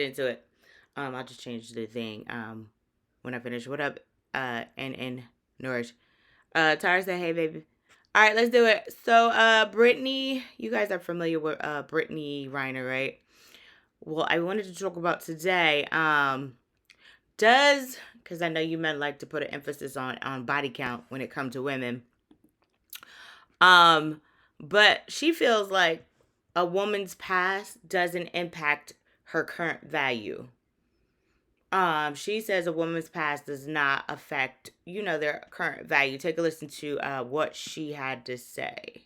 into it. I'll just change the thing when I finish. What up, and Nourish? Tara said, "Hey, baby." All right, let's do it. So, Brittany, you guys are familiar with Brittany Reiner, right? Well, I wanted to talk about today. Does because I know you men like to put an emphasis on body count when it comes to women. Um, but she feels like a woman's past doesn't impact her current value. She says a woman's past does not affect, their current value. Take a listen to what she had to say.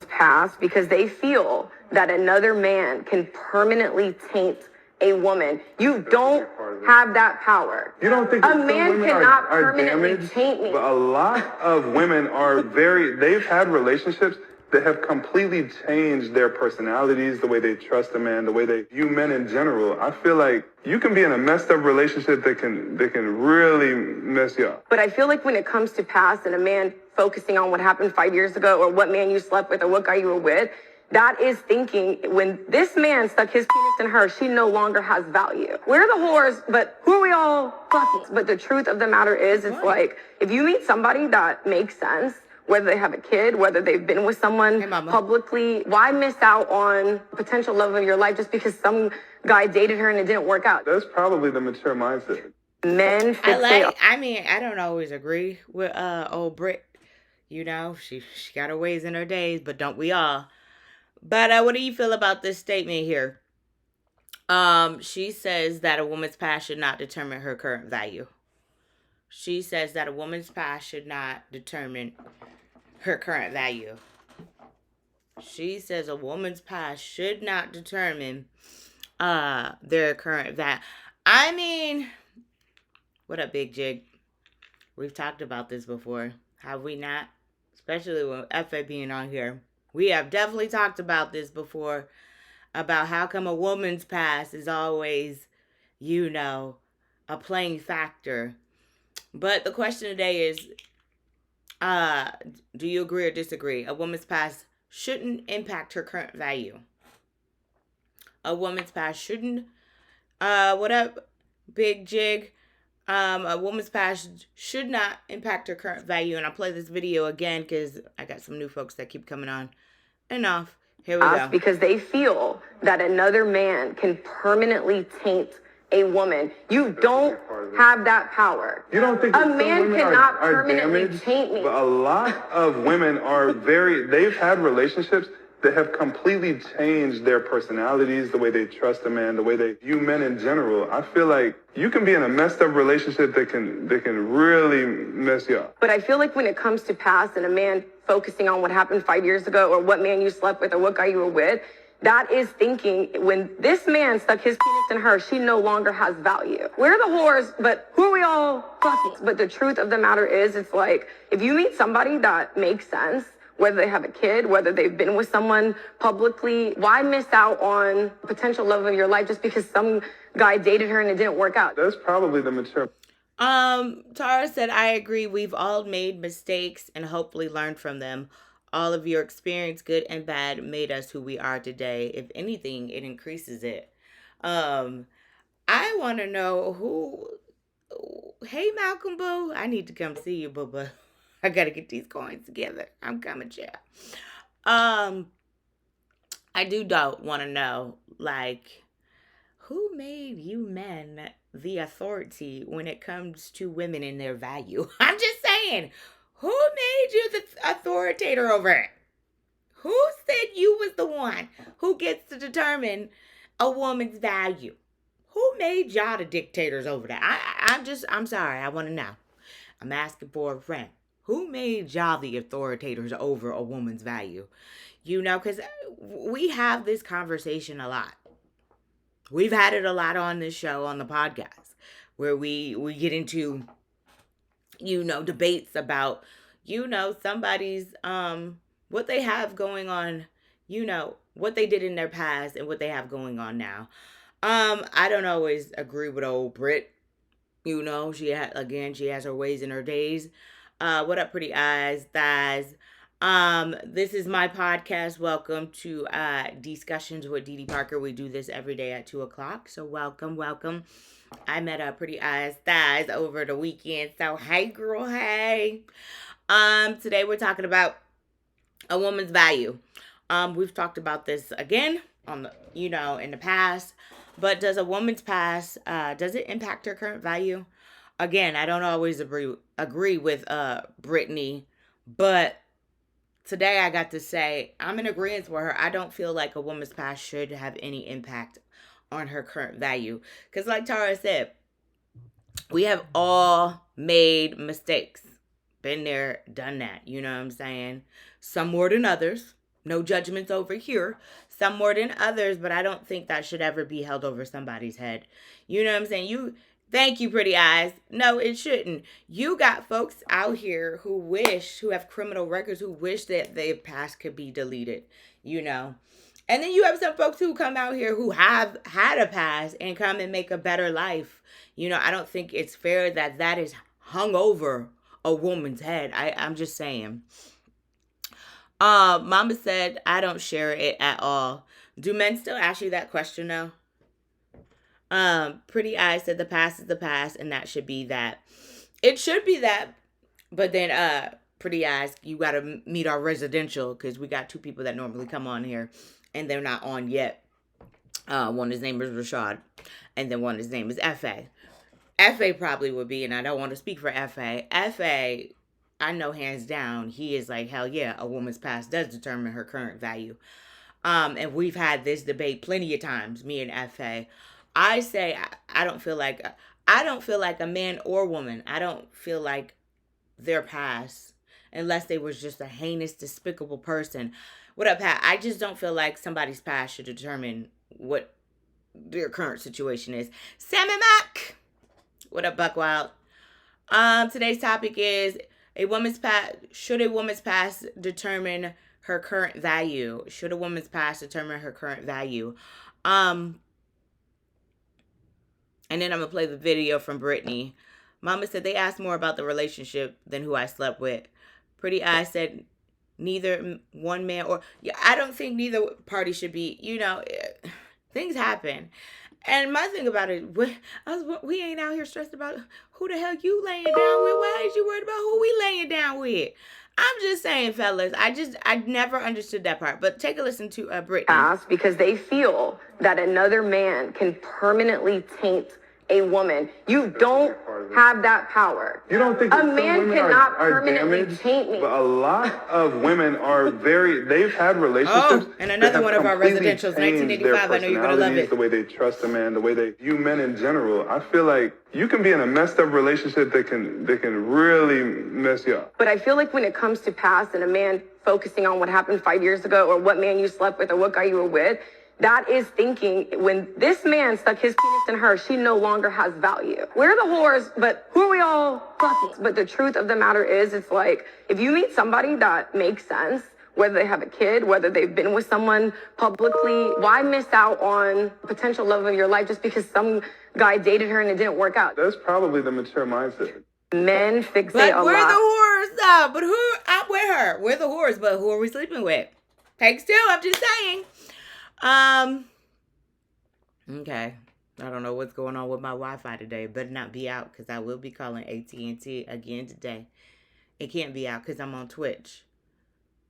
Past because they feel that another man can permanently taint a woman. You don't have that power. You don't think a man cannot permanently damaged, taint me? But a lot of women are they've had relationships that have completely changed their personalities, the way they trust a man, the way they view men in general. I feel like you can be in a messed up relationship that can really mess you up. But I feel like when it comes to past and a man focusing on what happened 5 years ago or what man you slept with or what guy you were with, that is thinking when this man stuck his penis in her, she no longer has value. We're the whores, but who are we all fucking? But the truth of the matter is, it's like, if you meet somebody that makes sense, whether they have a kid, whether they've been with someone publicly, why miss out on potential love of your life just because some guy dated her and it didn't work out? That's probably the mature mindset. Men fixate. I don't always agree with old Brit. She got her ways in her days, but don't we all? But what do you feel about this statement here? She says that a woman's past should not determine her current value. She says that a woman's past should not determine her current value. She says a woman's past should not determine their current value. I mean, what up, Big Jig? We've talked about this before, have we not? Especially with FA being on here. We have definitely talked about this before, about how come a woman's past is always, a playing factor. But the question today is, do you agree or disagree? A woman's past shouldn't impact her current value. A woman's past shouldn't, what up, Big Jig? A woman's past should not impact her current value. And I'll play this video again because I got some new folks that keep coming on. Enough. Here we go. Because they feel that another man can permanently taint a woman. You don't have that power. You don't think a man cannot permanently damaged, taint me? But a lot of women are they've had relationships that have completely changed their personalities, the way they trust a man, the way they view men in general. I feel like you can be in a messed up relationship that can really mess you up. But I feel like when it comes to past and a man focusing on what happened 5 years ago or what man you slept with or what guy you were with, that is thinking when this man stuck his penis in her, she no longer has value. We're the whores, but who are we all fucking? But the truth of the matter is, it's like, if you meet somebody that makes sense, whether they have a kid, whether they've been with someone publicly, why miss out on potential love of your life just because some guy dated her and it didn't work out? That's probably the mature. Tara said, I agree. We've all made mistakes and hopefully learned from them. All of your experience, good and bad, made us who we are today. If anything, it increases it. I want to know hey, Malcolm Boo, I need to come see you, boo. I got to get these coins together. I'm coming, child. I don't want to know, who made you men the authority when it comes to women and their value? I'm just saying, who made you the authoritator over it? Who said you was the one who gets to determine a woman's value? Who made y'all the dictators over that? I'm sorry. I want to know. I'm asking for a friend. Who made y'all the authoritators over a woman's value? Because we have this conversation a lot. We've had it a lot on this show, on the podcast, where we get into, debates about, somebody's, what they have going on, what they did in their past and what they have going on now. I don't always agree with old Brit. She has her ways in her days. What up, pretty eyes, thighs? This is my podcast. Welcome to Discussions with Dee Dee Parker. We do this every day at 2 o'clock. So welcome. I met a Pretty Eyes Thighs over the weekend. So hey girl, hey. Today we're talking about a woman's value. We've talked about this again on the, in the past. But does a woman's past does it impact her current value? Again, I don't always agree with Brittany, but today I got to say I'm in agreement with her. I don't feel like a woman's past should have any impact on her current value. Because like Tara said, we have all made mistakes. Been there, done that. You know what I'm saying? Some more than others. No judgments over here. Some more than others, but I don't think that should ever be held over somebody's head. You know what I'm saying? Thank you, Pretty Eyes. No, it shouldn't. You got folks out here who have criminal records, who wish that their past could be deleted, And then you have some folks who come out here who have had a past and come and make a better life. I don't think it's fair that is hung over a woman's head. I'm just saying. Mama said, I don't share it at all. Do men still ask you that question though? Pretty Eyes said the past is the past and that should be that. It should be that. But then, Pretty Eyes, you got to meet our residential because we got two people that normally come on here and they're not on yet. One, his name is Rashad, and then one, his name is F.A. F.A. probably would be, and I don't want to speak for F.A. F.A., I know hands down, he is like, hell yeah, a woman's past does determine her current value. And we've had this debate plenty of times, me and F.A. I say I don't feel like a man or woman. I don't feel like their past, unless they was just a heinous, despicable person. What up, Pat? I just don't feel like somebody's past should determine what their current situation is. Sammy Mac! What up, Buckwild? Today's topic is should a woman's past determine her current value? Should a woman's past determine her current value? And then I'm going to play the video from Brittany. Mama said they asked more about the relationship than who I slept with. Pretty Eyes said neither one man or... Yeah, I don't think neither party should be... things happen. And my thing about it, we ain't out here stressed about who the hell you laying down with. Why is you worried about who we laying down with? I'm just saying, fellas, I never understood that part. But take a listen to Brittany. Because they feel that another man can permanently taint a woman. You don't have that power. You don't think a man cannot permanently damaged, taint me? But a lot of women are they've had relationships. Oh, and another one of our residentials, 1985. I know you're going to love it. The way they trust a man, the way they view men in general. I feel like you can be in a messed up relationship that can really mess you up. But I feel like when it comes to past and a man focusing on what happened 5 years ago or what man you slept with or what guy you were with, that is thinking when this man stuck his penis in her, she no longer has value. We're the whores, but who are we all fucking? But the truth of the matter is, it's like, if you meet somebody that makes sense, whether they have a kid, whether they've been with someone publicly, why miss out on potential love of your life just because some guy dated her and it didn't work out? That's probably the mature mindset. Men fixate but a lot. But we're the whores, though. But I'm with her. We're the whores, but who are we sleeping with? Takes two, I'm just saying. Okay. I don't know what's going on with my Wi-Fi today. Better not be out because I will be calling AT&T again today. It can't be out because I'm on Twitch.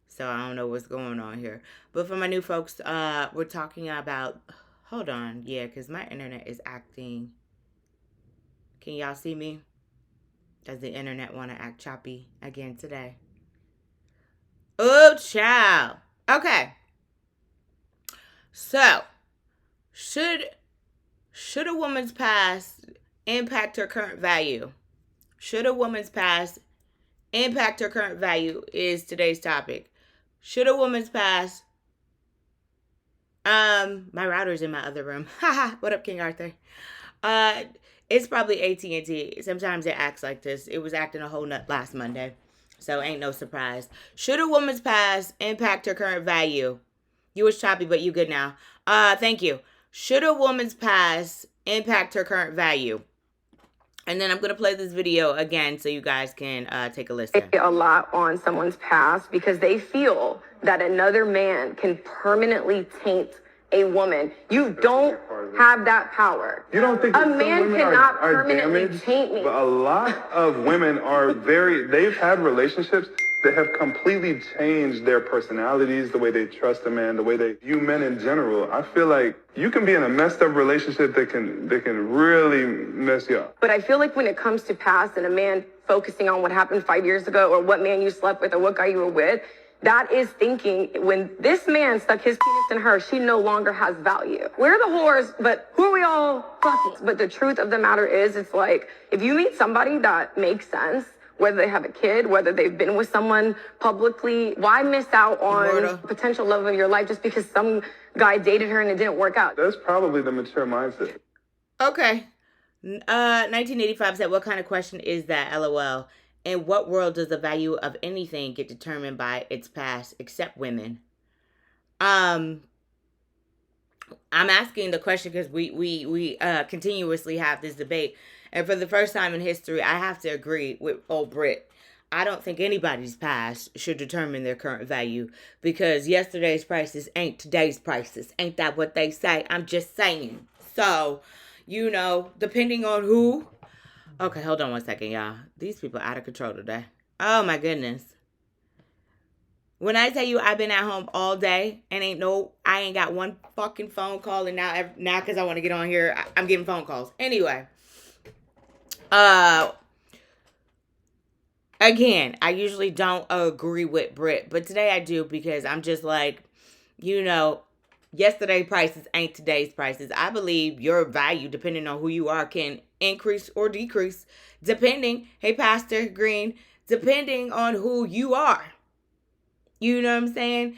So I don't know what's going on here. But for my new folks, we're talking about... Hold on. Yeah, because my internet is acting... Can y'all see me? Does the internet want to act choppy again today? Oh, child. Okay. So, should a woman's past impact her current value? Should a woman's past impact her current value is today's topic. Should a woman's past... my router's in my other room. Haha, what up, King Arthur? It's probably AT&T. Sometimes it acts like this. It was acting a whole nut last Monday. So ain't no surprise. Should a woman's past impact her current value? You was choppy, but you good now. Thank you. Should a woman's past impact her current value? And then I'm going to play this video again so you guys can take a listen. A lot on someone's past because they feel that another man can permanently taint a woman. You don't have that power. You don't think a that some man women cannot are permanently damaged? taint me? But a lot of women are they've had relationships that have completely changed their personalities, the way they trust a man, the way they view men in general. I feel like you can be in a messed up relationship that can really mess you up. But I feel like when it comes to past and a man focusing on what happened 5 years ago or what man you slept with or what guy you were with, that is thinking when this man stuck his penis in her, she no longer has value. We're the whores, but who are we all fucking? But the truth of the matter is, it's like, if you meet somebody that makes sense, whether they have a kid, whether they've been with someone publicly, why miss out on Immortal. potential love of your life just because some guy dated her and it didn't work out? That's probably the mature mindset. Okay. 1985 said, what kind of question is that? LOL. In what world does the value of anything get determined by its past, except women? I'm asking the question because we continuously have this debate. And for the first time in history, I have to agree with old Brit. I don't think anybody's past should determine their current value because yesterday's prices ain't today's prices. Ain't that what they say? I'm just saying. So, you know, depending on who. Okay, hold on one second, y'all. These people are out of control today. Oh, my goodness. When I tell you I've been at home all day and I ain't got one fucking phone call, and now because I want to get on here, I'm getting phone calls. Anyway. Again, I usually don't agree with Brit, but today I do because I'm just like, you know, yesterday's prices ain't today's prices. I believe your value, depending on who you are, can increase or decrease, depending, hey, Pastor Green, depending on who you are. You know what I'm saying?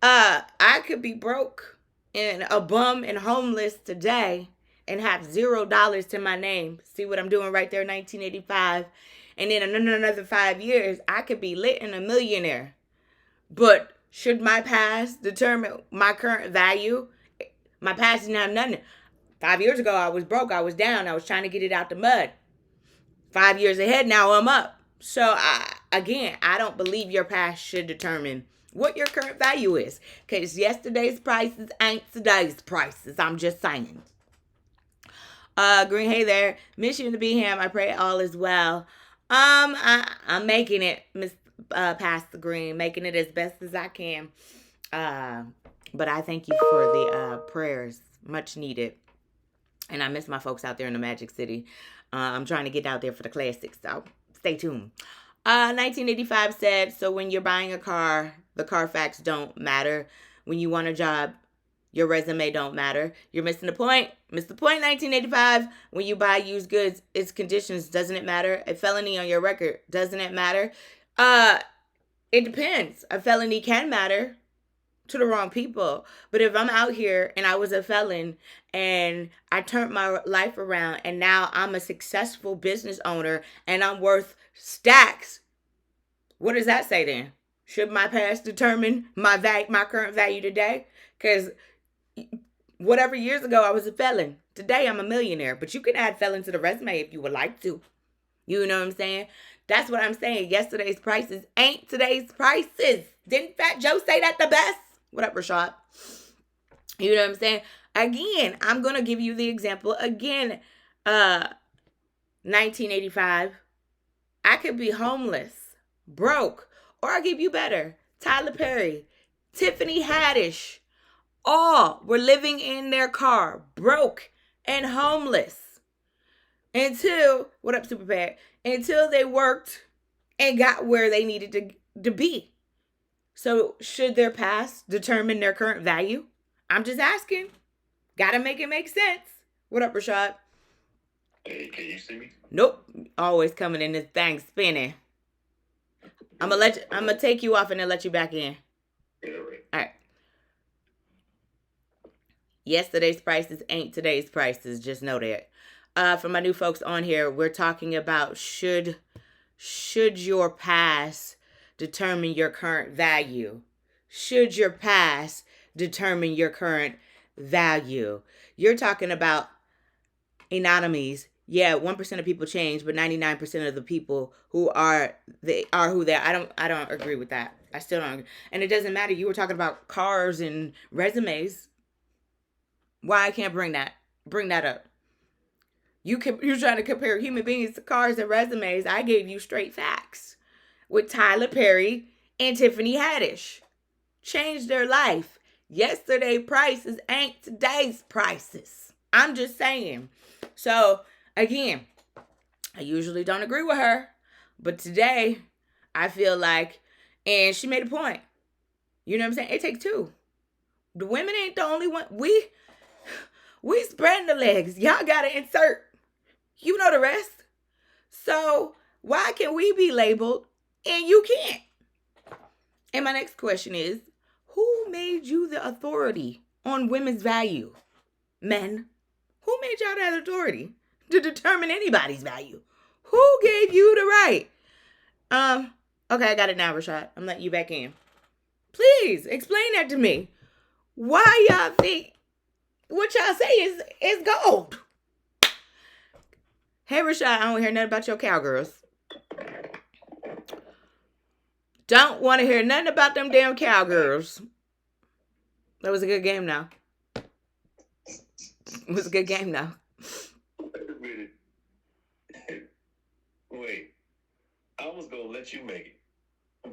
I could be broke and a bum and homeless today and have $0 to my name. See what I'm doing right there, 1985. And then in another 5 years, I could be lit and a millionaire. But should my past determine my current value? My past is now nothing. 5 years ago, I was broke. I was down. I was trying to get it out the mud. 5 years ahead, now I'm up. So, I don't believe your past should determine what your current value is. Because yesterday's prices ain't today's prices. I'm just saying. Green, hey there. Miss you in the B-Ham. I pray all is well. I'm making it, Miss Pastor Green, making it as best as I can. But I thank you for the prayers, much needed. And I miss my folks out there in the Magic City. I'm trying to get out there for the classics, so stay tuned. 1985 said, so when you're buying a car, the Carfax don't matter. When you want a job, your resume don't matter. You're missing the point. Miss the point, 1985. When you buy used goods, its conditions, doesn't it matter? A felony on your record, doesn't it matter? It depends. A felony can matter to the wrong people. But if I'm out here and I was a felon and I turned my life around and now I'm a successful business owner and I'm worth stacks, what does that say then? Should my past determine my current value today? Because whatever years ago I was a felon, today I'm a millionaire. But you can add felon to the resume if you would like to. You know what I'm saying? That's what I'm saying. Yesterday's prices ain't today's prices. Didn't Fat Joe say that the best? What up, Rashad? You know what I'm saying? Again, I'm going to give you the example again. 1985. I could be homeless, broke, or I'll give you better. Tyler Perry, Tiffany Haddish, all were living in their car, broke and homeless. Until, what up, Super Bad? Until they worked and got where they needed to be. So should their past determine their current value? I'm just asking. Gotta make it make sense. What up, Rashad? Hey, can you see me? Nope. Always coming in this thing spinning. I'm gonna take you off and then let you back in. Yeah, right. All right. Yesterday's prices ain't today's prices. Just know that. For my new folks on here, we're talking about should your past determine your current value? Should your past determine your current value? You're talking about anonymies. Yeah, 1% of people change, but 99% of the people who are they are who they are. I don't agree with that. I still don't agree. And it doesn't matter. You were talking about cars and resumes. Why I can't bring that up? You're trying to compare human beings to cars and resumes. I gave you straight facts with Tyler Perry and Tiffany Haddish. Changed their life. Yesterday prices ain't today's prices. I'm just saying. So again, I usually don't agree with her, but today I feel like, and she made a point. You know what I'm saying? It takes two. The women ain't the only one. We spreading the legs. Y'all gotta insert. You know the rest. So why can we be labeled and you can't? And my next question is, who made you the authority on women's value? Men. Who made y'all that authority to determine anybody's value? Who gave you the right? Okay, I got it now, Rashad. I'm letting you back in. Please explain that to me. Why y'all think what y'all say is gold? Hey, Rashad, I don't hear nothing about your cowgirls. Don't want to hear nothing about them damn cowgirls. That was a good game now. It was a good game now. Wait a minute. Wait. I was gonna let you make it,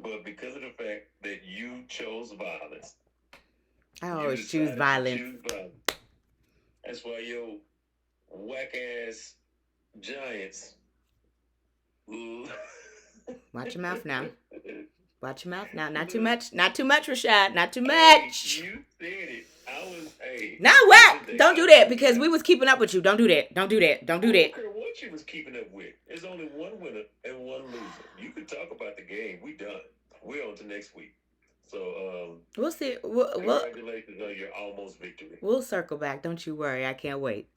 but because of the fact that you chose violence, I you always choose decided to violence. choose violence. That's why your whack ass Giants. Watch your mouth now. Watch your mouth now. Not too much. Not too much, Rashad. Not too much. Hey, you said it. I was. Hey. Not whack. Don't do that because we was keeping up with you. Don't do that. Don't do that. Don't do I that. don't care what you was keeping up with. There's only one winner and one loser. You can talk about the game. We done. We're on to next week. So, We'll see. congratulations on your almost victory. We'll circle back. Don't you worry. I can't wait.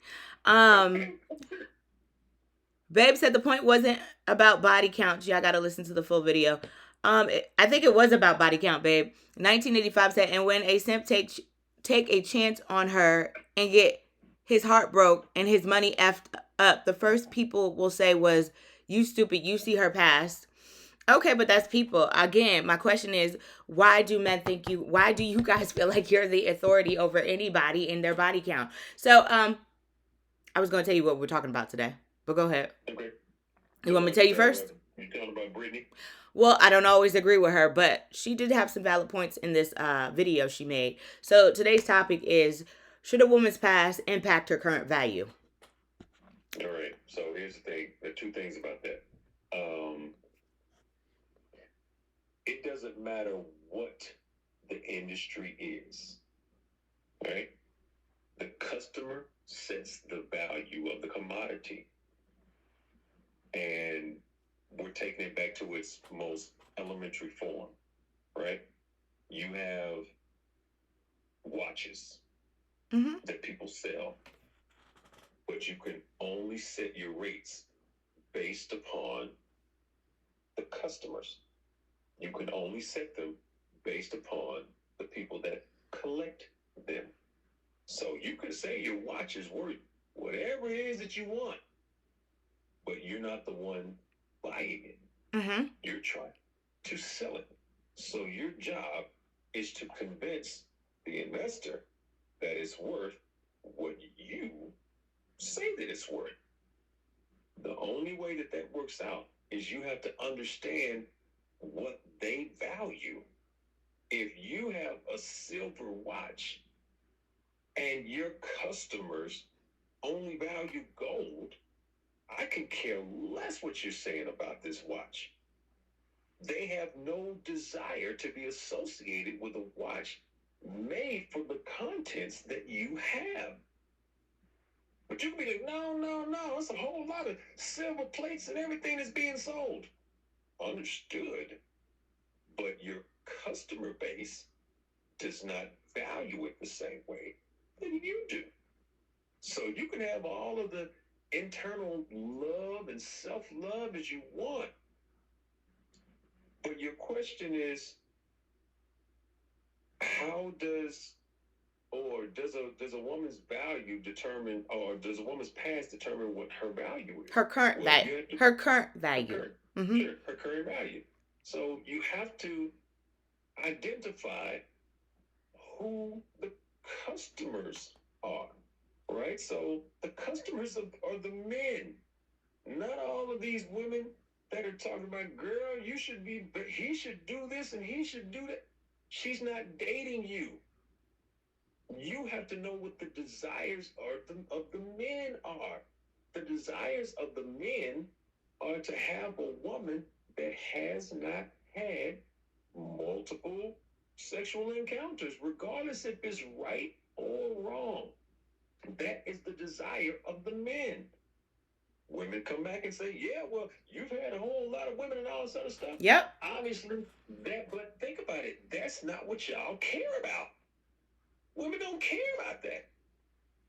Babe said the point wasn't about body count. Y'all got to listen to the full video. I think it was about body count, babe. 1985 said, and when a simp take a chance on her and get his heart broke and his money effed up, the first people will say was, you stupid, you see her past. Okay, but that's people. Again, my question is, why do you guys feel like you're the authority over anybody in their body count? So, I was going to tell you what we're talking about today, but go ahead. Okay. You want me to tell you first? You talking about Brittany? Well, I don't always agree with her, but she did have some valid points in this video she made. So today's topic is, should a woman's past impact her current value? All right. So here's the thing. There are two things about that. It doesn't matter what the industry is, right? The customer sets the value of the commodity. And we're taking it back to its most elementary form, right? You have watches that people sell, but you can only set your rates based upon the customers. You can only set them based upon the people that collect them. So you can say your watch is worth whatever it is that you want, but you're not the one buying it. You're trying to sell it. So your job is to convince the investor that it's worth what you say that it's worth. The only way that that works out is you have to understand what they value. If you have a silver watch and your customers only value gold, I can care less what you're saying about this watch. They have no desire to be associated with a watch made for the contents that you have. But you can be like, no, it's a whole lot of silver plates and everything is being sold. Understood. But your customer base does not value it the same way that you do. So you can have all of the internal love and self-love as you want. But your question is, how does or does a woman's value determine, or does a woman's past determine what her value is? Her current Well, value. you have to, Her current her value. current, Mm-hmm. sure, her current value. So you have to identify who the customers are, right? So the customers are the men, not all of these women that are talking about, girl, you should be, but he should do this and he should do that. She's not dating you. You have to know what the desires of the men are. The desires of the men are to have a woman that has not had multiple sexual encounters, regardless if it's right or wrong. That is the desire of the men. Women come back and say, yeah, well, you've had a whole lot of women and all this other stuff. Yep. Obviously, but think about it. That's not what y'all care about. Women don't care about that.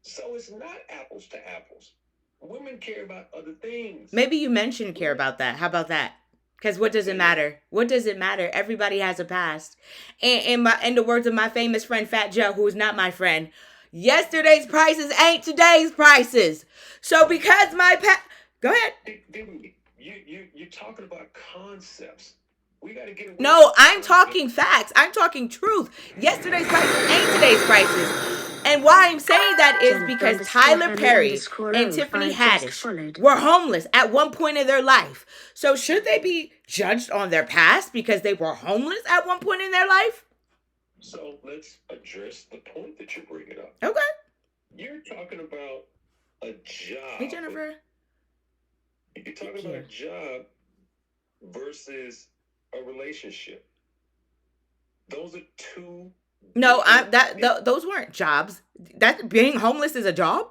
So it's not apples to apples. Women care about other things. Maybe you mentioned care about that. How about that? Because what does it matter? What does it matter? Everybody has a past. And in the words of my famous friend Fat Joe, who is not my friend, yesterday's prices ain't today's prices. So because my past... Go ahead. You're talking about concepts. We got to get away No, from I'm concepts. talking facts. I'm talking truth. Yesterday's prices ain't today's prices. And why I'm saying that is because Tyler Perry and Tiffany Haddish were homeless at one point in their life. So should they be judged on their past because they were homeless at one point in their life? So let's address the point that you're bringing up. Okay. You're talking about a job. Hey, Jennifer. You're talking about a job versus a relationship. Those are two. No, those weren't jobs. That being homeless is a job?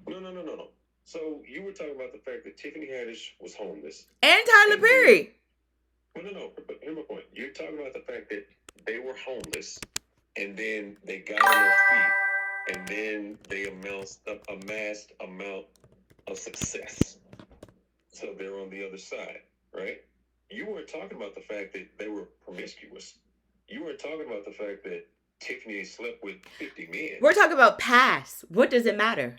No. So you were talking about the fact that Tiffany Haddish was homeless. And Tyler Perry. No. But here's my point. You're talking about the fact that they were homeless, and then they got on their feet, and then they amassed amount of success. So they're on the other side, right? You weren't talking about the fact that they were promiscuous. You weren't talking about the fact that Tiffany slept with 50 men. We're talking about past. What does it matter?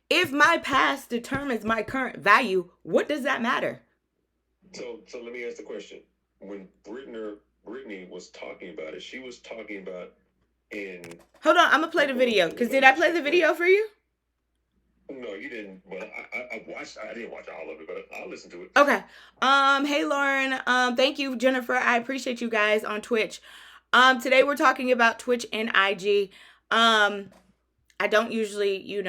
If my past determines my current value, what does that matter? So let me ask the question. When Brittany was talking about it, she was talking about in... Hold on, I'm going to play the video. Because did I play the video for you? No, you didn't. Well, I didn't watch all of it, but I'll listen to it. Okay. Hey, Lauren. Thank you, Jennifer. I appreciate you guys on Twitch. Today we're talking about Twitch and IG. I don't usually,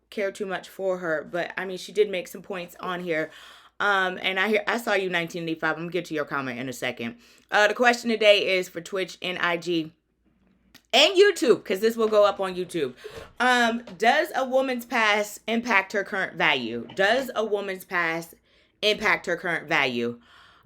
care too much for her, but I mean, she did make some points on here. And I saw you 1985. I'm gonna get to your comment in a second. The question today is for Twitch and IG and YouTube, because this will go up on YouTube. Does a woman's past impact her current value? Does a woman's past impact her current value?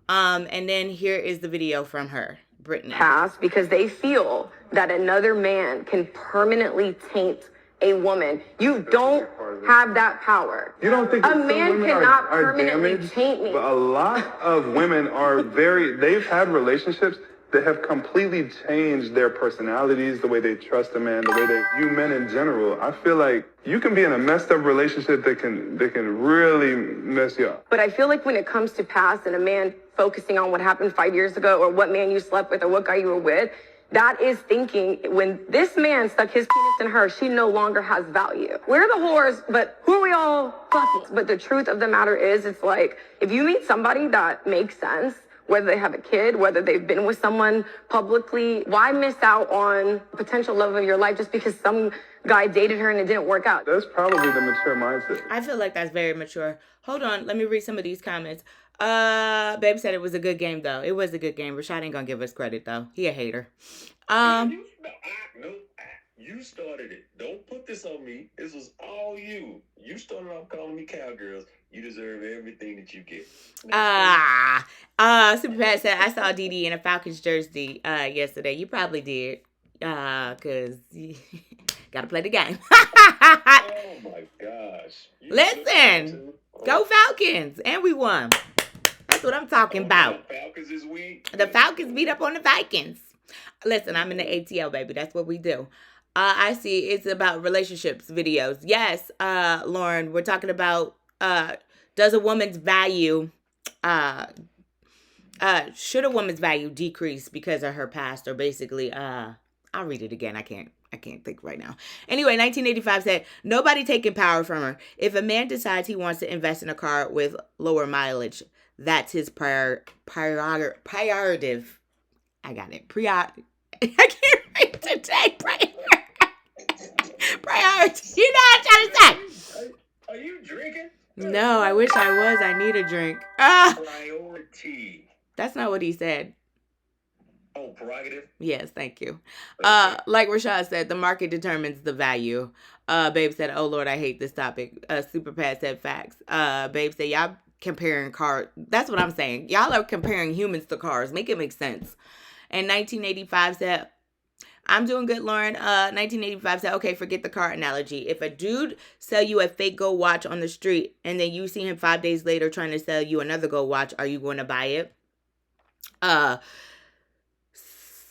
And then here is the video from her, Brittany. Past because they feel that another man can permanently taint a woman. You don't have that power. You don't think A that some man women cannot are permanently damaged? taint me. But a lot of women are they've had relationships that have completely changed their personalities, the way they trust a man, the way they view men in general. I feel like you can be in a messed up relationship that can really mess you up. But I feel like when it comes to past and a man focusing on what happened 5 years ago or what man you slept with or what guy you were with, that is thinking when this man stuck his penis in her, she no longer has value. We're the whores, but who are we all fucking? But the truth of the matter is, it's like, if you meet somebody that makes sense, whether they have a kid, whether they've been with someone publicly, why miss out on potential love of your life just because some guy dated her and it didn't work out? That's probably the mature mindset. I feel like that's very mature. Hold on, let me read some of these comments. Babe said it was a good game though. It was a good game. Rashad ain't gonna give us credit though. He a hater. You started it. Don't put this on me. This was all you. You started off calling me cowgirls. You deserve everything that you get. Super Pat said I saw DD in a Falcons jersey yesterday. You probably did. Cause you gotta play the game. Oh my gosh. Listen, go Falcons. And we won. That's what I'm talking about. Falcons is weak. The Falcons beat up on the Vikings. Listen, I'm in the ATL, baby. That's what we do. I see it's about relationships videos. Yes, Lauren, we're talking about does a woman's value uh should a woman's value decrease because of her past, or basically I'll read it again. I can't think right now. Anyway, 1985 said, nobody taking power from her. If a man decides he wants to invest in a car with lower mileage, that's his prioritative. I got it. I can't read today. Priority. You know what I'm trying to say. Are you drinking? No, I wish I was. I need a drink. Ah, Priority. that's not what he said. Oh, prerogative. Yes, thank you. Okay. Like Rashad said, the market determines the value. Babe said, "Oh Lord, I hate this topic." Super Pat said, "Facts." Babe said, "Y'all comparing cars." That's what I'm saying. Y'all are comparing humans to cars. Make it make sense. And 1985 said, "I'm doing good, Lauren." 1985 said, "Okay, forget the car analogy. If a dude sell you a fake gold watch on the street and then you see him 5 days later trying to sell you another gold watch, are you going to buy it?" Uh,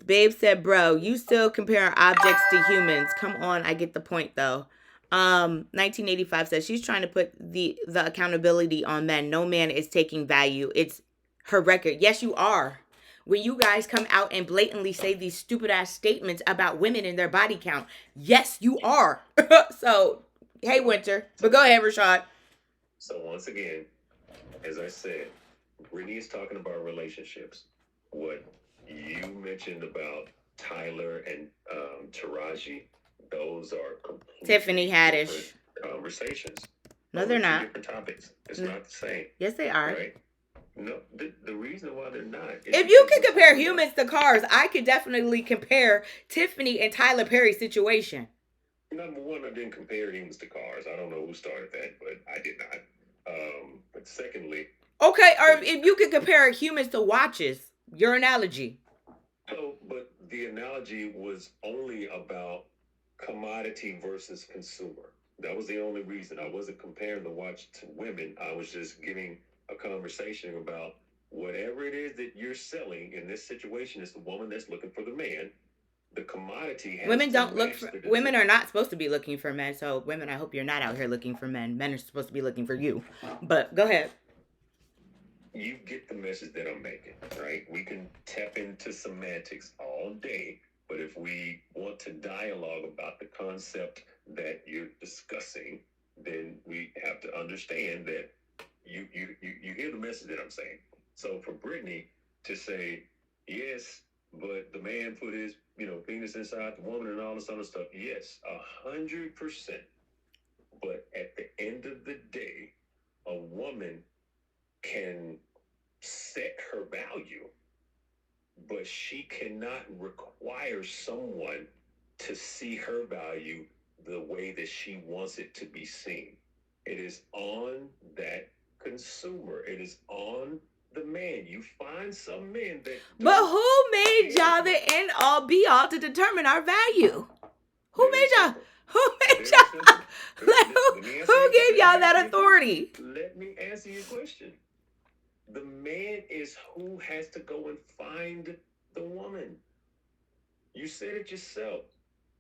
Babe said, "Bro, you still comparing objects to humans. Come on, I get the point though." 1985 says she's trying to put the accountability on men. No man is taking value. It's her record. Yes, you are. When you guys come out and blatantly say these stupid ass statements about women and their body count, yes, you are. So, hey, Winter. But go ahead, Rashad. So once again, as I said, Brittany is talking about relationships. What you mentioned about Tyler and Taraji, those are completely Tiffany Haddish. different conversations. No, Those they're are two not. different topics. It's not the same, Yes, they are. right? No, the reason why they're not. If you can compare humans to cars, I could definitely compare Tiffany and Tyler Perry's situation. Number one, I didn't compare humans to cars. I don't know who started that, but I did not. But secondly, Okay, or if you could compare humans to watches, your analogy. but the analogy was only about commodity versus consumer. That was the only reason. I wasn't comparing the watch to women. I was just giving a conversation about whatever it is that you're selling in this situation is the woman that's looking for the man. The commodity has Women to don't look match for the women desire. are not supposed to be looking for men. So women, I hope you're not out here looking for men. Men are supposed to be looking for you. But go ahead. You get the message that I'm making, right? We can tap into semantics all day, but if we want to dialogue about the concept that you're discussing, then we have to understand that you hear the message that I'm saying. So for Brittany to say, yes, but the man put his penis inside the woman and all this other stuff, yes, 100%. But at the end of the day, a woman can set her value, but she cannot require someone to see her value the way that she wants it to be seen. It is on that consumer. It is on the man. You find some men that But don't who made care. y'all the end all be all to determine our value? Who Very made y'all? simple. Who made Very y'all? simple. Like, Let me answer who your- gave let me y'all answer that your authority? question. Let me answer your question. The man is who has to go and find the woman. You said it yourself.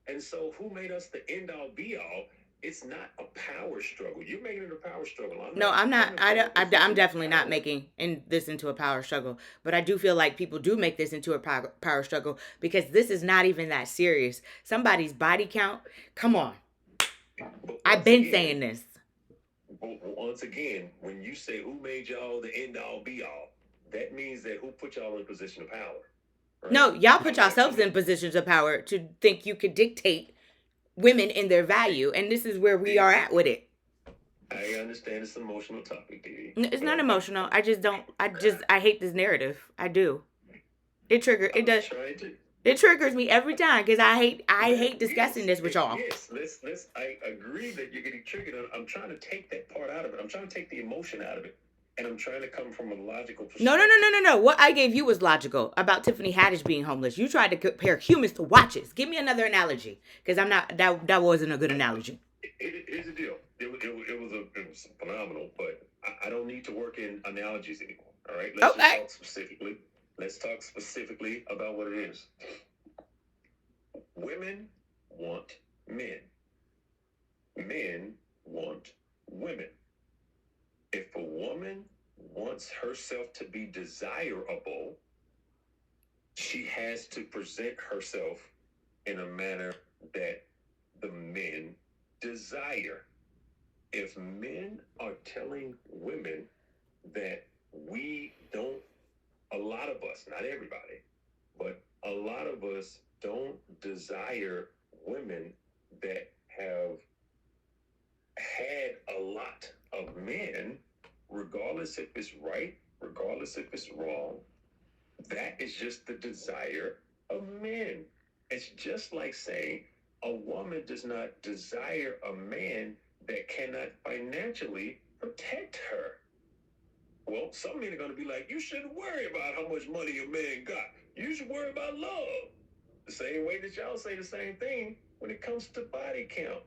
And so who made us the end all be all? It's not a power struggle. You're making it a power struggle. No, I'm not. coming from a I'm position of definitely not power. making this into a power struggle. But I do feel like people do make this into a power struggle because this is not even that serious. Somebody's body count. Come on. But I've once been again- saying this. But once again, when you say who made y'all the end all be all, that means that who put y'all in a position of power. Right? No, y'all put yourselves in positions of power to think you could dictate women in their value, and this is where we are at with it. I understand it's an emotional topic, Dee. It's not emotional. I just don't. I hate this narrative. I do. It triggers me every time because I hate discussing this with y'all. Yes, I agree that you're getting triggered. I'm trying to take that part out of it. I'm trying to take the emotion out of it. And I'm trying to come from a logical perspective. No. What I gave you was logical about Tiffany Haddish being homeless. You tried to compare humans to watches. Give me another analogy because I'm not. That wasn't a good analogy. Here's the deal. It was phenomenal, but I don't need to work in analogies anymore. All right. Let's just talk specifically. Let's talk specifically about what it is. Women want men. Men want women. If a woman wants herself to be desirable, she has to present herself in a manner that the men desire. If men are telling women that we don't, a lot of us, not everybody, but a lot of us don't desire women that have had a lot of men, regardless if it's right, regardless if it's wrong, that is just the desire of men. It's just like saying a woman does not desire a man that cannot financially protect her. Well, some men are going to be like, you shouldn't worry about how much money a man got. You should worry about love. The same way that y'all say the same thing when it comes to body count.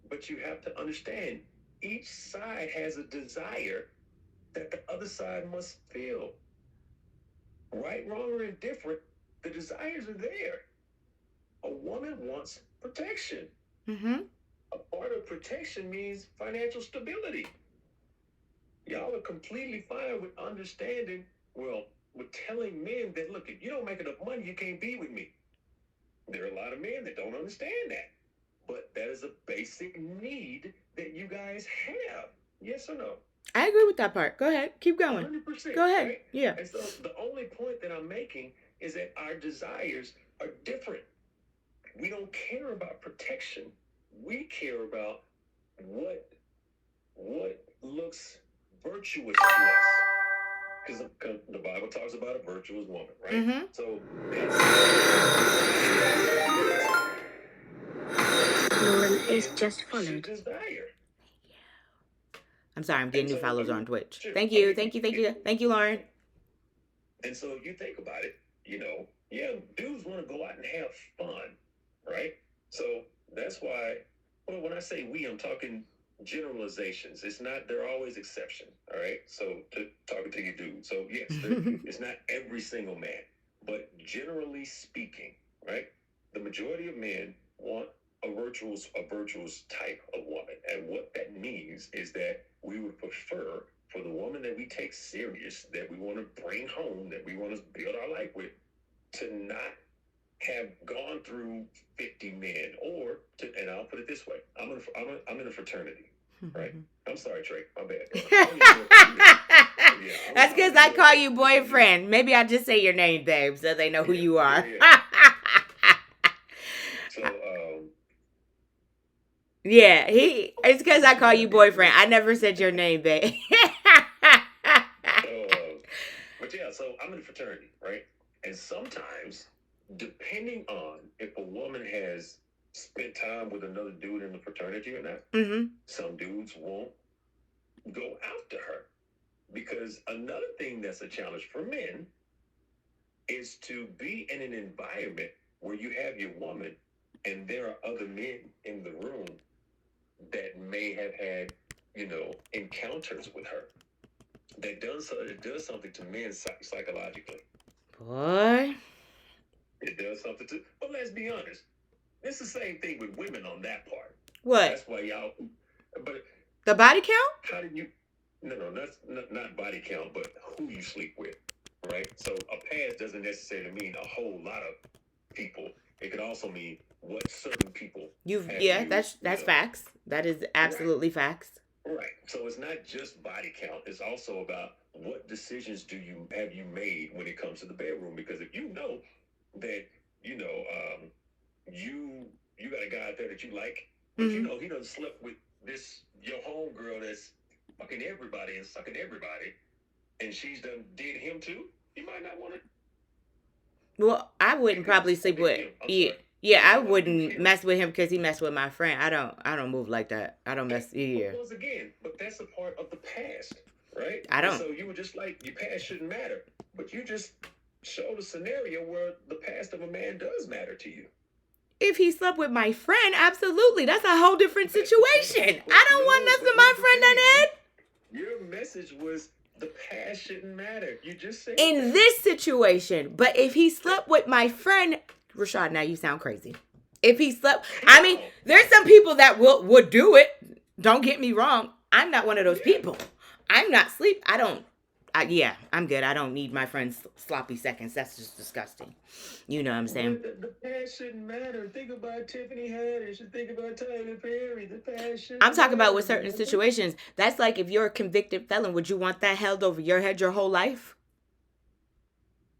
But you have to understand, each side has a desire that the other side must feel. Right, wrong, or indifferent, the desires are there. A woman wants protection. Mm-hmm. A part of protection means financial stability. Y'all are completely fine with understanding, well, with telling men that, look, if you don't make enough money, you can't be with me. There are a lot of men that don't understand that. But that is a basic need that you guys have. Yes or no? I agree with that part. Go ahead. Keep going. 100%. Go ahead. Right? Yeah. And so the only point that I'm making is that our desires are different. We don't care about protection. We care about what looks virtuous to us. Because the Bible talks about a virtuous woman, right? Mm-hmm. So Lauren is just should followed. desire. I'm sorry, I'm getting And new so, followers on Twitch. sure. Thank you. Okay. Thank you. Thank you. Thank you, Lauren. And so if you think about it, you know, yeah, dudes want to go out and have fun, right? So that's why, well, when I say we, I'm talking generalizations. It's not, there are always exceptions, all right? So talking to you dudes. So yes, it's not every single man, but generally speaking, right? The majority of men want a virtuous type of woman. And what that means is that we would prefer for the woman that we take serious, that we want to bring home, that we want to build our life with, to not have gone through 50 men, or to, and I'll put it this way, I'm in a fraternity, right? I'm sorry, Trey, my bad. That's because I call you boyfriend. Maybe I just say your name, babe, so they know who you are. So, yeah, it's because I call you boyfriend. I never said your name, babe. But yeah, so I'm in a fraternity, right? And sometimes, depending on if a woman has spent time with another dude in the fraternity or not, Mm-hmm. some dudes won't go after her. Because another thing that's a challenge for men is to be in an environment where you have your woman and there are other men in the room that may have had, you know, encounters with her. It does something to men psychologically. Boy. It does something to, but let's be honest. It's the same thing with women on that part. What? That's why y'all, but The body count? how do you, no, that's not body count, but who you sleep with, right? So a pass doesn't necessarily mean a whole lot of people. It could also mean what certain people That's facts. That is absolutely facts. Right. So it's not just body count. It's also about what decisions have you made when it comes to the bedroom? Because if you know that, you know, you got a guy out there that you like, but you know he doesn't slept with your homegirl that's fucking everybody and sucking everybody, and she's did him too, you might not want to. Well, I wouldn't probably sleep with. Yeah, I wouldn't mess with him because he messed with my friend. I don't move like that. I don't mess. Yeah. Once again, but that's a part of the past, right? I don't. And so you were just like, your past shouldn't matter, but you just showed a scenario where the past of a man does matter to you. If he slept with my friend, absolutely. That's a whole different situation. I don't want nothing to my friend done Ed. Your message was the past shouldn't matter. You just said in this situation. But if he slept with my friend, Rashad, now you sound crazy. If he slept, I mean, there's some people that would do it. Don't get me wrong. I'm not one of those people. I'm not sleep. Yeah, I'm good. I don't need my friend's sloppy seconds. That's just disgusting. You know what I'm saying? The past shouldn't matter. Think about Tiffany Haddish and think about Tyler Perry. The past shouldn't I'm talking about with matter, certain man. situations. That's like if you're a convicted felon, would you want that held over your head your whole life?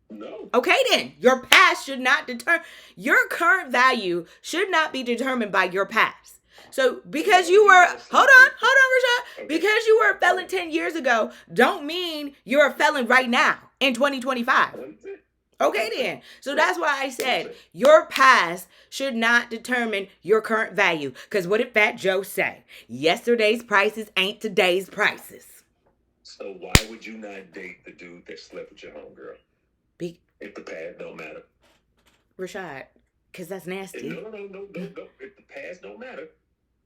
No. Okay, then. Your past should not determine. Your current value should not be determined by your past. So because you were, hold on, Rashad. Because you were a felon 10 years ago, don't mean you're a felon right now in 2025. Okay, then. So that's why I said your past should not determine your current value. Because what did Fat Joe say? Yesterday's prices ain't today's prices. So why would you not date the dude that slept with your homegirl? If the past don't matter. Rashad, because that's nasty. No. If the past don't matter,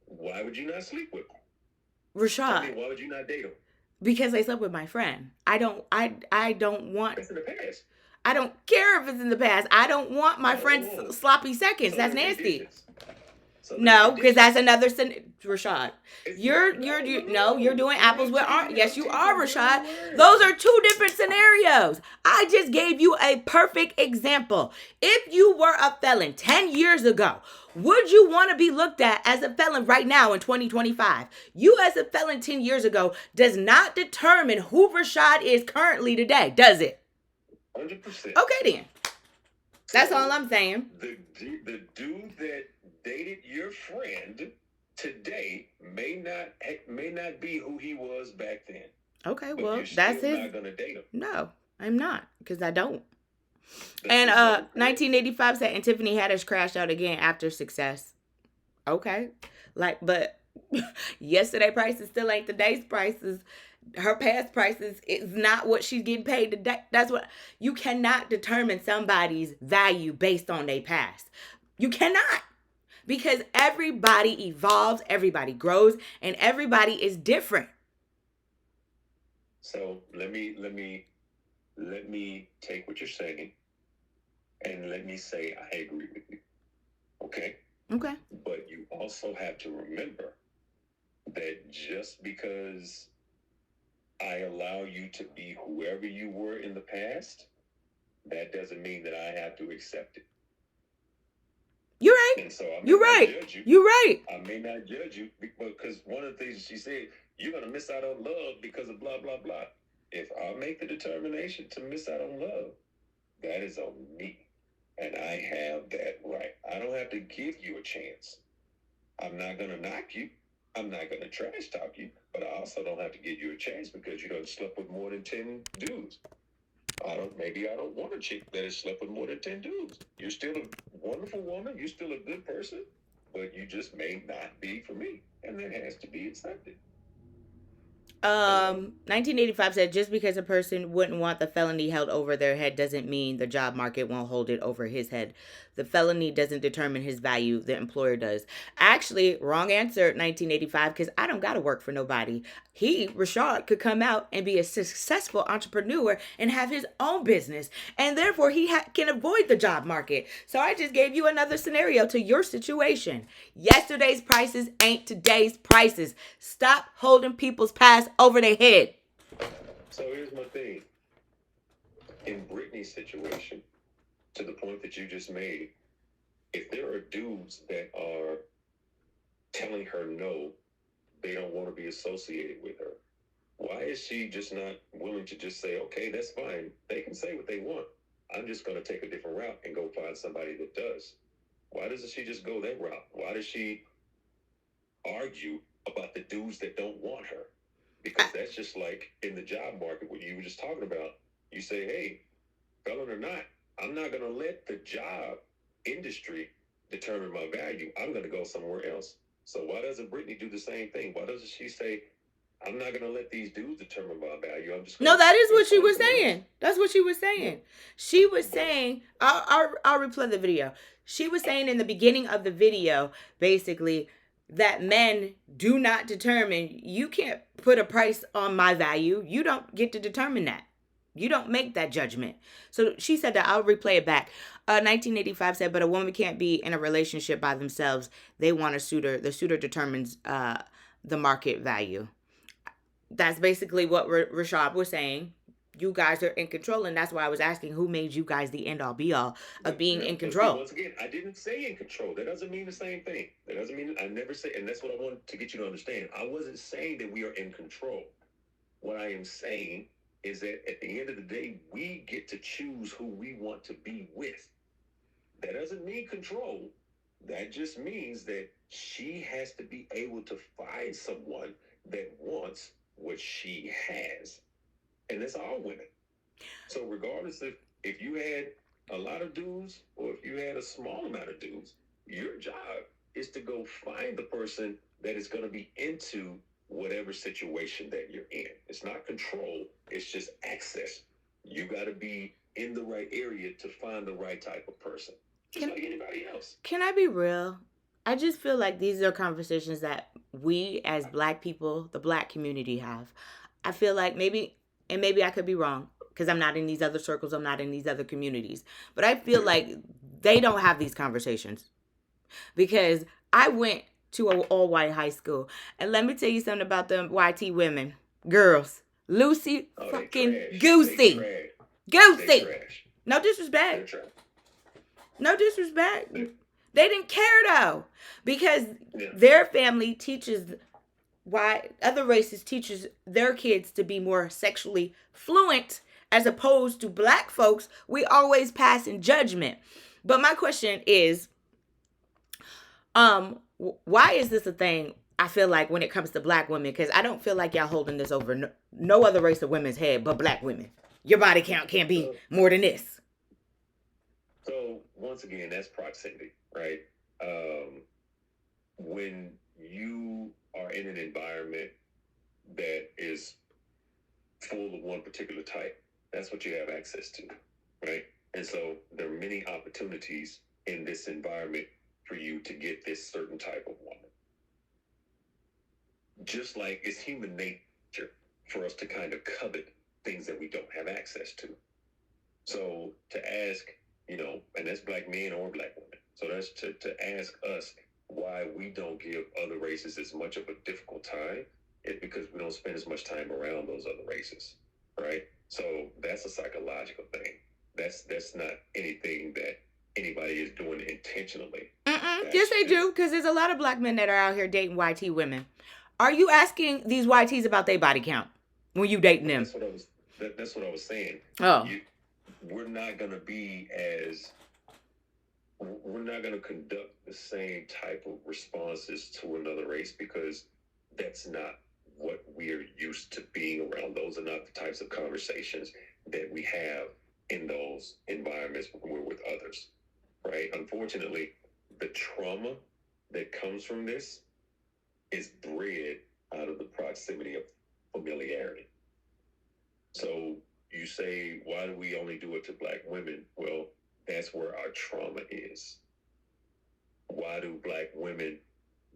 why would you not sleep with him? Rashad, why would you not date him? because I slept with my friend. I don't want. That's in the past. I don't care if it's in the past. I don't want my friend's sloppy seconds. That's nasty. No, because that's another Rashad. You're doing apples with oranges. Yes, you are, Rashad. Those are two different scenarios. I just gave you a perfect example. If you were a felon 10 years ago, would you want to be looked at as a felon right now in 2025? You as a felon 10 years ago does not determine who Rashad is currently today, does it? 100%. Okay, then. That's all I'm saying. The dude that dated your friend today may not be who he was back then. Okay, But well, you're that's still his. not gonna date him. No, I'm not, because I don't. That's And his girlfriend. 1985 said, and Tiffany Haddish crashed out again after success. Okay, but yesterday prices still ain't today's prices. Her past prices is not what she's getting paid today. That's what you cannot determine somebody's value based on their past. You cannot. Because everybody evolves, everybody grows, and everybody is different. So let me take what you're saying, and let me say I agree with you. Okay? Okay. But you also have to remember that just because I allow you to be whoever you were in the past, that doesn't mean that I have to accept it. You're right. And so I may You're not right. judge you. You're right. I may not judge you because one of the things she said, you're going to miss out on love because of blah, blah, blah. If I make the determination to miss out on love, that is on me. And I have that right. I don't have to give you a chance. I'm not going to knock you. I'm not going to trash talk you. But I also don't have to give you a chance because you done slept with more than 10 dudes. Maybe I don't want a chick that has slept with more than 10 dudes. You're still a wonderful woman. You're still a good person. But you just may not be for me. And that has to be accepted. 1985 said, just because a person wouldn't want the felony held over their head doesn't mean the job market won't hold it over his head. The felony doesn't determine his value. The employer does. Actually, wrong answer, 1985, because I don't got to work for nobody. Rashad, could come out and be a successful entrepreneur and have his own business. And therefore, he can avoid the job market. So I just gave you another scenario to your situation. Yesterday's prices ain't today's prices. Stop holding people's past over their head. So here's my thing. In Brittany's situation, to the point that you just made, if there are dudes that are telling her no, they don't want to be associated with her, why is she just not willing to just say, okay, that's fine. They can say what they want. I'm just going to take a different route and go find somebody that does. Why doesn't she just go that route? Why does she argue about the dudes that don't want her? Because that's just like in the job market, what you were just talking about. You say, hey, felon or not, I'm not going to let the job industry determine my value. I'm going to go somewhere else. So why doesn't Brittany do the same thing? Why doesn't she say, I'm not going to let these dudes determine my value. I'm just No, that is what she was saying. That's what she was saying. She was saying, I'll replay the video. She was saying in the beginning of the video, basically, that men do not determine. You can't put a price on my value. You don't get to determine that. You don't make that judgment. So she said that. I'll replay it back. 1985 said, but a woman can't be in a relationship by themselves. They want a suitor. The suitor determines the market value. That's basically what Rashad was saying. You guys are in control, and that's why I was asking who made you guys the end all be all of being in control. Once again, I didn't say in control. That doesn't mean the same thing. That doesn't mean I never say, and that's what I wanted to get you to understand. I wasn't saying that we are in control. What I am saying is that at the end of the day, we get to choose who we want to be with. That doesn't mean control. That just means that she has to be able to find someone that wants what she has. And that's all women. So regardless of if you had a lot of dudes or if you had a small amount of dudes, your job is to go find the person that is going to be into whatever situation that you're in. It's not control, it's just access. You got to be in the right area to find the right type of person, just like anybody else. Can I be real? I just feel like these are conversations that we as Black people, the Black community have. I feel like maybe I could be wrong because I'm not in these other circles, I'm not in these other communities, but I feel like they don't have these conversations because I went to an all-white high school, and let me tell you something about them YT women, girls. Lucy fucking Goosey. Goosey. No disrespect. No disrespect. They didn't care though, because their family teaches why other races teaches their kids to be more sexually fluent as opposed to Black folks. We always pass in judgment. But my question is, why is this a thing? I feel like when it comes to Black women, because I don't feel like y'all holding this over no other race of women's head but Black women. Your body count can't be more than this. So once again, that's proximity, right? When you are in an environment that is full of one particular type, that's what you have access to, right? And so there are many opportunities in this environment for you to get this certain type of woman. Just like it's human nature for us to kind of covet things that we don't have access to. So to ask, and that's Black men or Black women. So that's to ask us why we don't give other races as much of a difficult time is because we don't spend as much time around those other races, right? So that's a psychological thing. That's not anything that anybody is doing intentionally. Yes, they do, because there's a lot of Black men that are out here dating YT women. Are you asking these YTs about their body count when you dating them? That's what I was saying. Oh. We're not going to conduct the same type of responses to another race because that's not what we're used to being around. Those are not the types of conversations that we have in those environments when we're with others, right? Unfortunately, the trauma that comes from this is bred out of the proximity of familiarity. So you say, why do we only do it to Black women? Well, that's where our trauma is. Why do Black women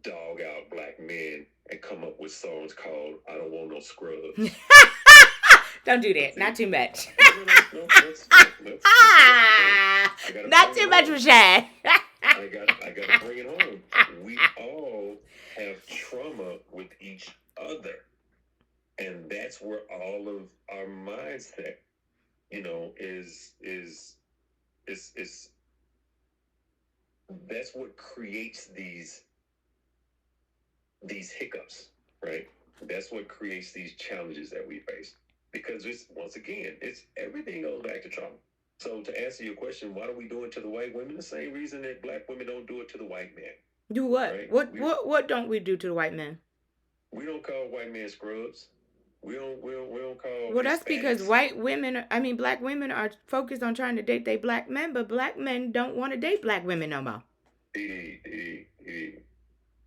dog out Black men and come up with songs called I Don't Want No Scrubs? Don't do that. Not too much. No, not too much, Rashad. I gotta bring it home. We all have trauma with each other. And that's where all of our mindset, is that's what creates these hiccups, right? That's what creates these challenges that we face. Because it's everything goes back to trauma. So to answer your question, why do we do it to the white women? The same reason that Black women don't do it to the white men. Do what? Right? What don't we do to the white men? We don't call white men scrubs. We don't call. Well, that's because Black women are focused on trying to date their Black men, but Black men don't want to date Black women no more.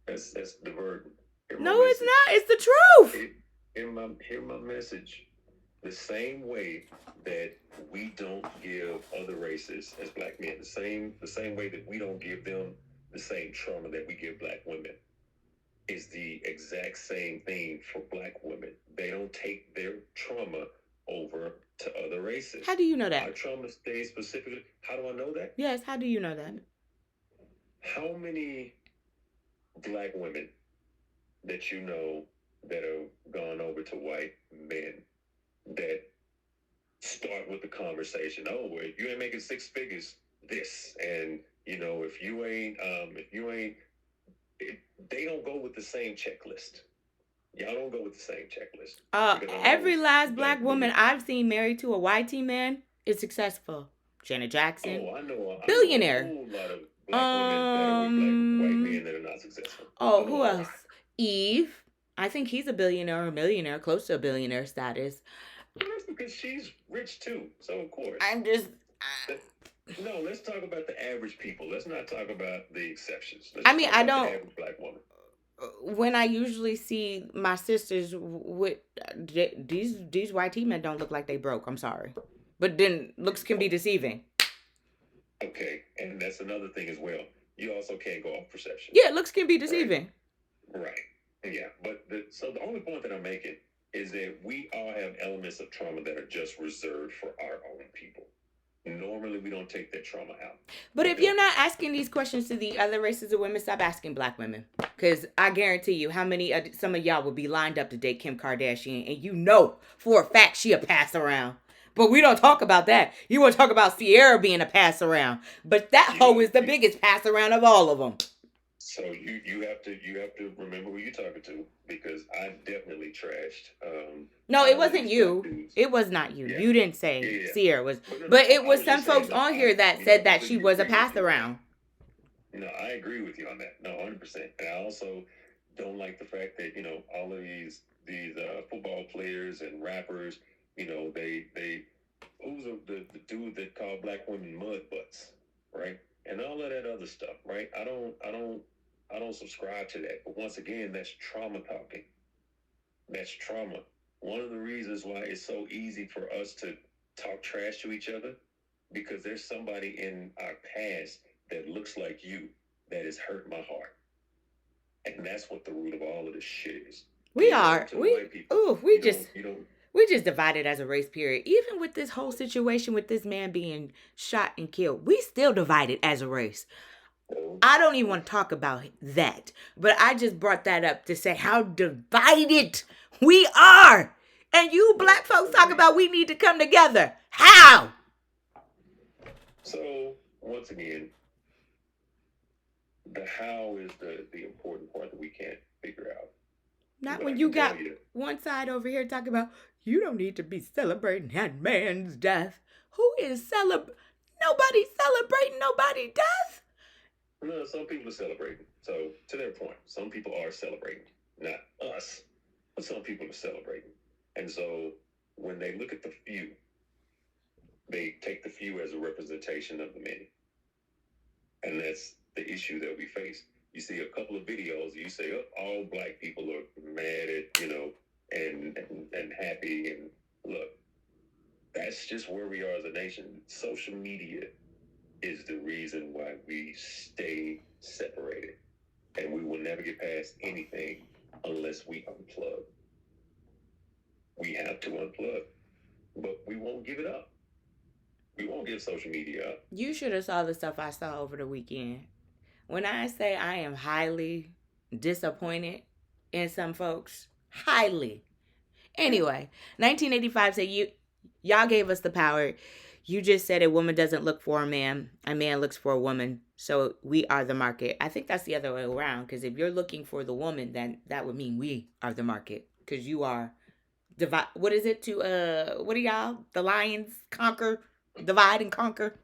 That's diverting. No, it's not. It's the truth. Hear my message. The same way that we don't give other races as Black men, the same way that we don't give them the same trauma that we give Black women, is the exact same thing for Black women. They don't take their trauma over to other races. How do you know Our that? trauma stays specifically. How do I know that? Yes, how do you know that? How many black women that you know that have gone over to white men that start with the conversation? Oh, well, if you ain't making six figures, this, and if you ain't, they don't go with the same checklist. Y'all don't go with the same checklist. Because I know Every last black black woman women. I've seen married to a YT man is successful. Janet Jackson, Oh, I know a billionaire. whole lot of black women that are with black white men that are not successful. I know Who a else? lot. Eve. I think he's a billionaire or a millionaire, close to a billionaire status. Well, that's because she's rich too. So of course. I'm just. No, let's talk about the average people. Let's not talk about the exceptions. I mean, I The don't. average black woman. When I usually see my sisters with these YT men don't look like they broke. I'm sorry, but then looks can be deceiving. Okay, and that's another thing as well. You also can't go off perception. Yeah, looks can be deceiving. Right. Yeah, but so the only point that I'm making is that we all have elements of trauma that are just reserved for our own people. Normally, we don't take that trauma out. But if you're not asking these questions to the other races of women, stop asking black women. Because I guarantee you how many, some of y'all would be lined up to date Kim Kardashian. And you know for a fact she'll pass around. But we don't talk about that. You want to talk about Sierra being a pass around. But that hoe is the biggest pass around of all of them. So you have to remember who you're talking to, because I definitely trashed. No, it wasn't you. It was not you. Yeah. You didn't say Yeah. Sierra was. No, But it I was was some just saying folks that on here that said that she was a pass around. No, I agree with you on that. No, 100%. And I also don't like the fact that all of these football players and rappers, they who's the dude that called black women mud butts, right? And all of that other stuff, right? I don't subscribe to that. But once again, that's trauma talking. That's trauma. One of the reasons why it's so easy for us to talk trash to each other, because there's somebody in our past that looks like you that has hurt my heart. And that's what the root of all of this shit is. We just divided as a race, period. Even with this whole situation with this man being shot and killed, we still divided as a race. I don't even want to talk about that. But I just brought that up to say how divided we are. And you black folks talk about we need to come together. How? So, once again, the how is the important part that we can't figure out. Not But when I you can tell got one side over here talking about you don't need to be celebrating that man's death. Who is Nobody's celebrating nobody's death. No, some people are celebrating. So, to their point, some people are celebrating. Not us, but some people are celebrating. And so, when they look at the few, they take the few as a representation of the many. And that's the issue that we face. You see a couple of videos, you say, oh, all black people are mad at, and happy. And look, that's just where we are as a nation. Social media is the reason why we stay separated. And we will never get past anything unless we unplug. We have to unplug. But we won't give it up. We won't give social media up. You should have saw the stuff I saw over the weekend. When I say I am highly disappointed in some folks, highly. Anyway, 1985 said y'all gave us the power. You just said a woman doesn't look for a man looks for a woman. So we are the market. I think that's the other way around, because if you're looking for the woman, then that would mean we are the market, because you are what is it to what do y'all, the lions conquer, divide and conquer,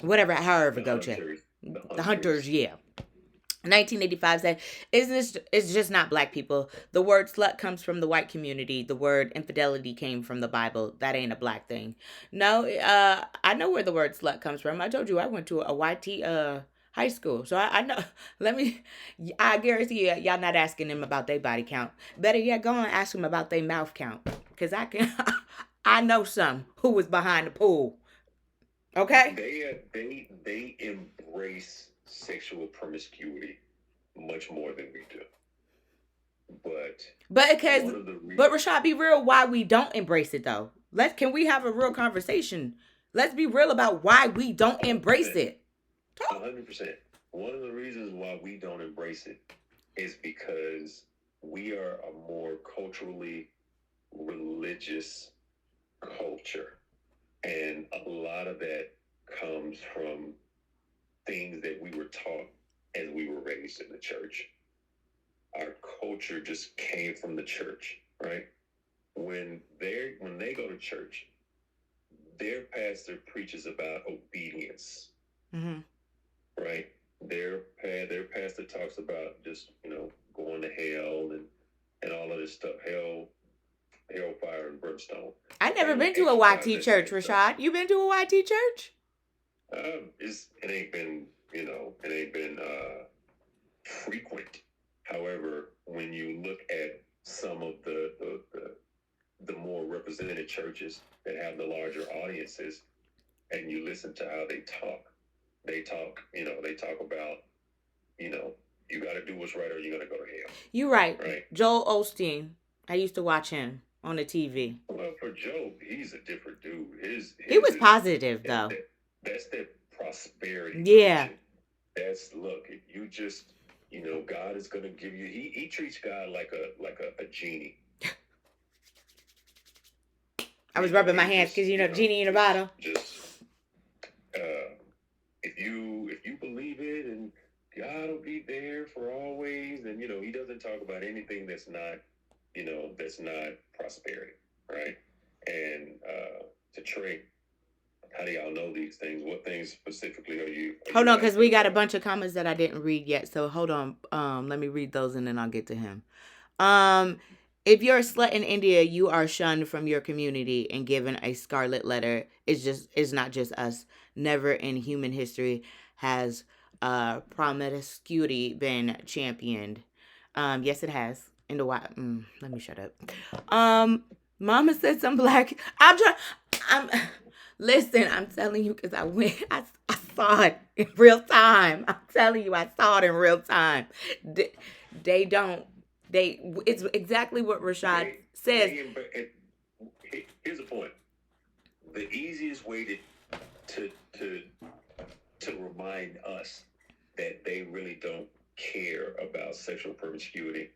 whatever, however go to the hunters, yeah. 1985 said, it's just not black people. The word slut comes from the white community. The word infidelity came from the Bible. That ain't a black thing. No, I know where the word slut comes from. I told you I went to a YT high school. So I know. I guarantee you, y'all not asking them about their body count. Better yet, go and ask them about their mouth count. Because I know some who was behind the pool. Okay? They embrace sexual promiscuity much more than we do. But because, one of the but reasons, Rashad, be real. Why we don't embrace it though? Can we have a real conversation? Let's be real about why we don't embrace 100%, it. Talk. 100%. One of the reasons why we don't embrace it is because we are a more culturally religious culture. And a lot of that comes from things that we were taught as we were raised in the church. Our culture just came from the church, right? When they go to church, their pastor preaches about obedience, Mm-hmm. right? Their pastor talks about just going to hell and all of this stuff, hellfire and brimstone. I They never don't been to a exercise YT that church, same stuff. Rashad. You been to a YT church? It ain't been frequent. However, when you look at some of the more represented churches that have the larger audiences, and you listen to how they talk about, you got to do what's right or you're gonna go to hell, You're right. right? Joel Osteen. I used to watch him on the TV. Well, for Joe, he's a different dude. He was Is positive though. that's that prosperity Yeah. preaching. That's look, if you just God is gonna give you. He treats God like a genie. I was rubbing my hands because genie in a bottle. Just if you believe it, and God will be there for always, and he doesn't talk about anything that's not prosperity, right? And to Trey, how do y'all know these things? What things specifically are you? Hold on, because we got a bunch of comments that I didn't read yet. So hold on. Let me read those and then I'll get to him. If you're a slut in India, you are shunned from your community and given a scarlet letter. It's not just us. Never in human history has promiscuity been championed. Yes, it has. In the wild. Let me shut up. Mama said some black. Listen, I'm telling you because I saw it in real time. I'm telling you, I saw it in real time. It's exactly what Rashad says. Here's the point. The easiest way to remind us that they really don't care about sexual promiscuity,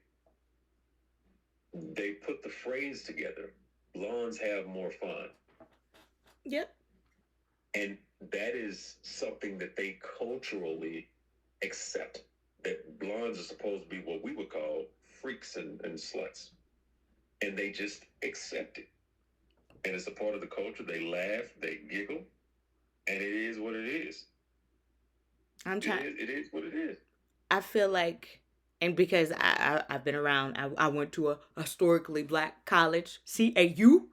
they put the phrase together: blondes have more fun. Yep. And that is something that they culturally accept, that blondes are supposed to be what we would call freaks and sluts. And they just accept it. And it's a part of the culture. They laugh, they giggle, and it is what it is. It is what it is. I feel like, and because I've been around, I went to a historically black college, CAU,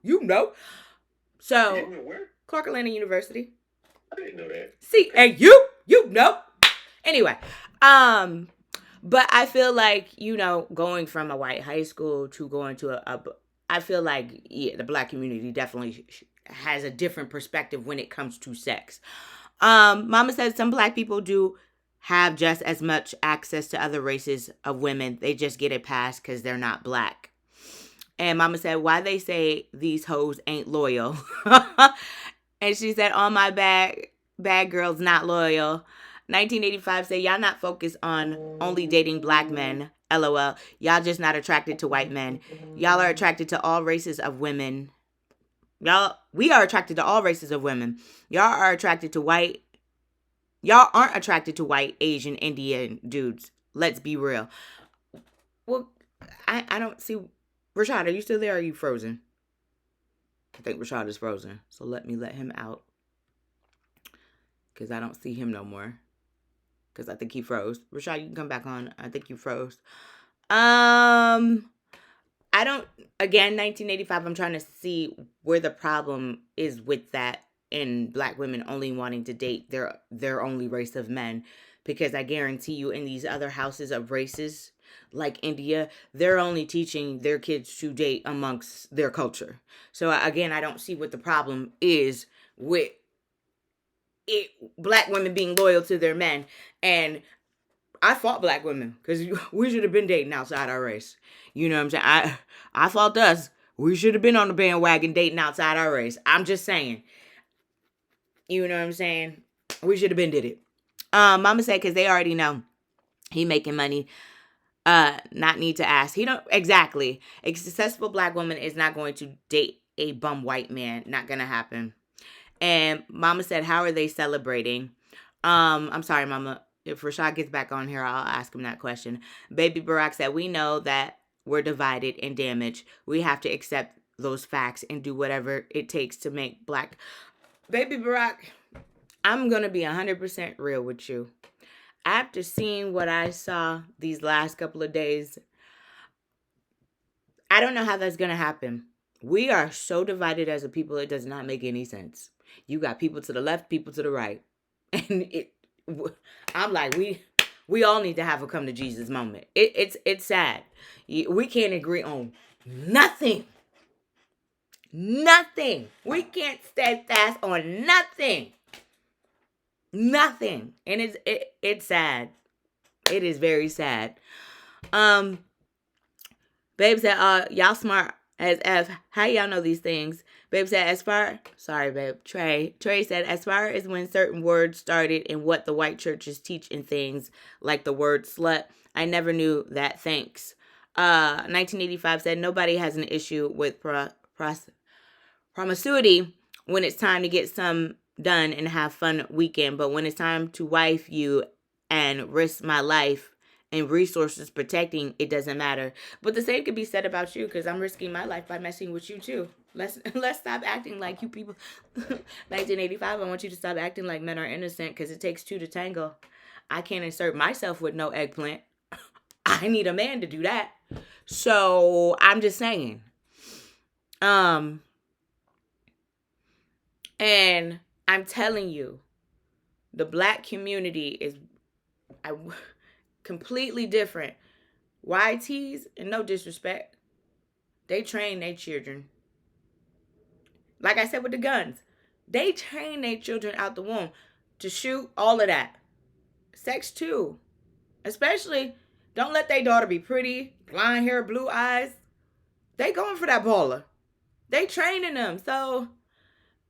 So, You know where? Clark Atlanta University. I didn't know that. CAU, Anyway, but I feel like, going from a white high school to going to I feel like, the black community definitely has a different perspective when it comes to sex. Mama said some black people do have just as much access to other races of women. They just get it passed because they're not black. And Mama said, why they say these hoes ain't loyal. And she said, all my bad girls not loyal. 1985 said, y'all not focused on only dating black men. LOL. Y'all just not attracted to white men. Y'all are attracted to all races of women. We are attracted to all races of women. Y'all are attracted to white. Y'all aren't attracted to white, Asian, Indian dudes. Let's be real. Well, I don't see. Rashad, are you still there or are you frozen? I think Rashad is frozen. So let him out. Because I don't see him no more. Because I think he froze. Rashad, you can come back on. I think you froze. Again, 1985, I'm trying to see where the problem is with that in black women only wanting to date their only race of men. Because I guarantee you in these other houses of races, like India, they're only teaching their kids to date amongst their culture. So again, I don't see what the problem is with black women being loyal to their men. And I fought black women because we should have been dating outside our race. You know what I'm saying? I fought us. We should have been on the bandwagon dating outside our race. I'm just saying. You know what I'm saying? We should have been did it. Mama said because they already know he making money. Not need to ask. He don't exactly. A successful black woman is not going to date a bum white man. Not gonna happen. And Mama said, how are they celebrating? I'm sorry, Mama. If Rashad gets back on here, I'll ask him that question. Baby Barack said, we know that we're divided and damaged. We have to accept those facts and do whatever it takes to make black. Baby Barack, I'm going to be 100% real with you. After seeing what I saw these last couple of days, I don't know how that's going to happen. We are so divided as a people, it does not make any sense. You got people to the left, people to the right. And I'm like, we all need to have a come to Jesus moment. It's sad. We can't agree on nothing. Nothing. We can't stand fast on nothing. Nothing. And it's sad. It is very sad. Babe said, y'all smart as F. How y'all know these things? Babe said, sorry, babe. Trey said, as far as when certain words started and what the white churches teach in things like the word slut, I never knew that. Thanks. 1985 said, nobody has an issue with promiscuity when it's time to get some done and have fun weekend. But when it's time to wife you and risk my life and resources protecting, it doesn't matter. But the same could be said about you, because I'm risking my life by messing with you too. Let's stop acting like you people. 1985, I want you to stop acting like men are innocent, because it takes two to tango. I can't insert myself with no eggplant. I need a man to do that. So I'm just saying. And I'm telling you, the black community is completely different. YTs, and no disrespect, they train their children. Like I said with the guns, they train their children out the womb to shoot, all of that. Sex too. Especially, don't let their daughter be pretty, blonde hair, blue eyes. They going for that baller. They training them. So,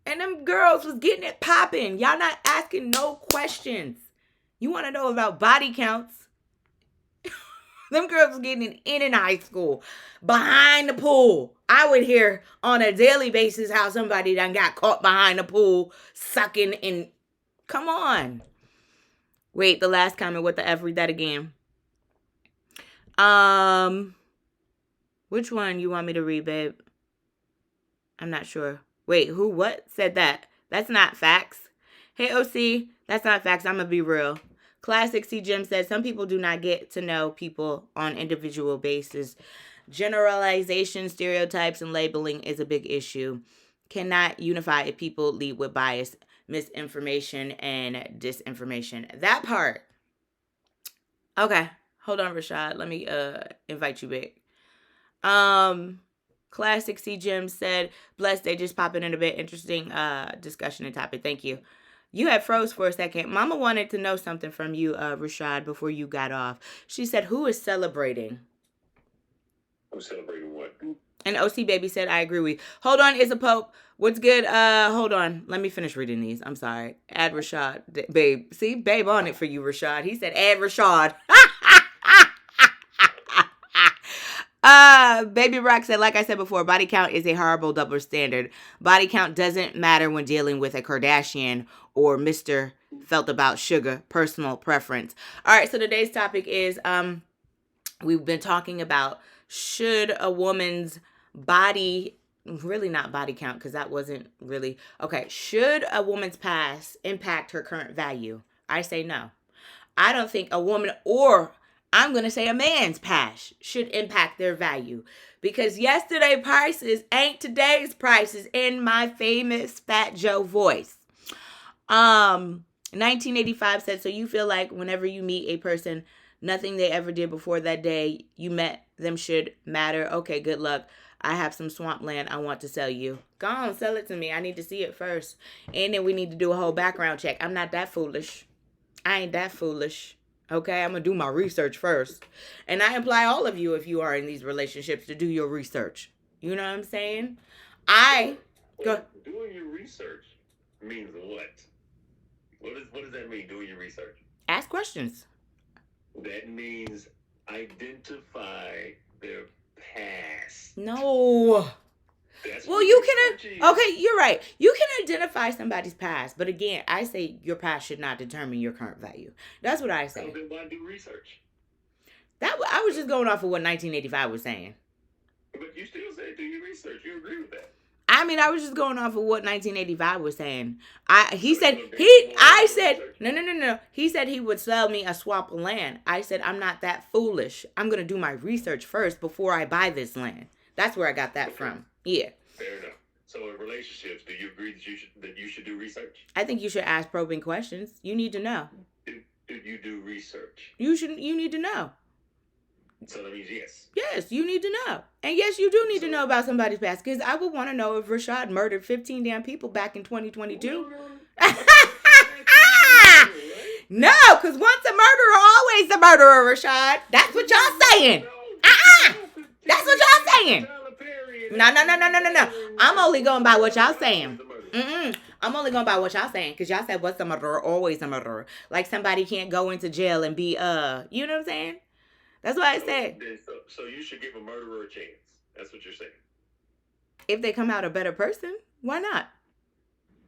and them girls was getting it popping. Y'all not asking no questions. You want to know about body counts? Them girls was getting it in high school, behind the pool. I would hear on a daily basis how somebody done got caught behind the pool, sucking and... Come on. Wait, the last comment, what the F? Read that again. Which one you want me to read, babe? I'm not sure. Wait, who, what said that? That's not facts. Hey, OC, that's not facts. I'm going to be real. Classic C. Jim says, some people do not get to know people on individual basis. Generalization, stereotypes, and labeling is a big issue. Cannot unify if people lead with bias, misinformation, and disinformation. That part. Okay. Hold on, Rashad. Let me invite you back. Classic C. Jim said, blessed day, just popping in a bit. Interesting discussion and topic. Thank you. You had froze for a second. Mama wanted to know something from you, Rashad, before you got off. She said, who is celebrating? Who's celebrating what? And OC Baby said, I agree with you. Hold on, is a Pope. What's good? Hold on. Let me finish reading these. I'm sorry. Add Rashad. Babe. See? Babe on it for you, Rashad. He said, add Rashad. Baby Rock said, like I said before, body count is a horrible double standard. Body count doesn't matter when dealing with a Kardashian or Mr. Felt about sugar, personal preference. All right, so today's topic is, we've been talking about, should a woman's body, really not body count, because that wasn't really, okay, should a woman's past impact her current value? I say no. I don't think a woman, or I'm going to say a man's past, should impact their value. Because yesterday prices ain't today's prices, in my famous Fat Joe voice. 1985 said, so you feel like whenever you meet a person, nothing they ever did before that day you met them should matter. Okay, good luck. I have some swampland I want to sell you. Go on, sell it to me. I need to see it first. And then we need to do a whole background check. I'm not that foolish. I ain't that foolish. Okay, I'm gonna do my research first. And I imply all of you, if you are in these relationships, to do your research. You know what I'm saying? I go Well, doing your research means what? What does that mean? Doing your research. ask questions. That means identify their past. No. That's Well, what you research is. can. Okay, you're right. You can identify somebody's past, but again, I say your past should not determine your current value. That's what I So say. then why do research? I was just going off of what 1985 was saying. But you still say do your research. You agree with that? I mean, I was just going off of what 1985 was saying. So He you said gonna base it more I on said research? no. He said he would sell me a swap of land. I said I'm not that foolish. I'm gonna do my research first before I buy this land. That's where I got that from. Yeah, Fair enough. So in relationships, do you agree that you should do research? I think you should ask probing questions. You need to know. Do you do research? You need to know. So that means yes. Yes, you need to know. And yes, you do need to know about somebody's past. Because I would want to know if Rashad murdered 15 damn people back in 2022. No, because once a murderer, always a murderer, Rashad. That's what y'all saying. That's what y'all saying. No. I'm only going by what y'all saying. I'm only going by what y'all saying. Because y'all said, what's a murderer? Always a murderer. Like somebody can't go into jail and be, you know what I'm saying? That's what I said. So you should give a murderer a chance. That's what you're saying. If they come out a better person, why not?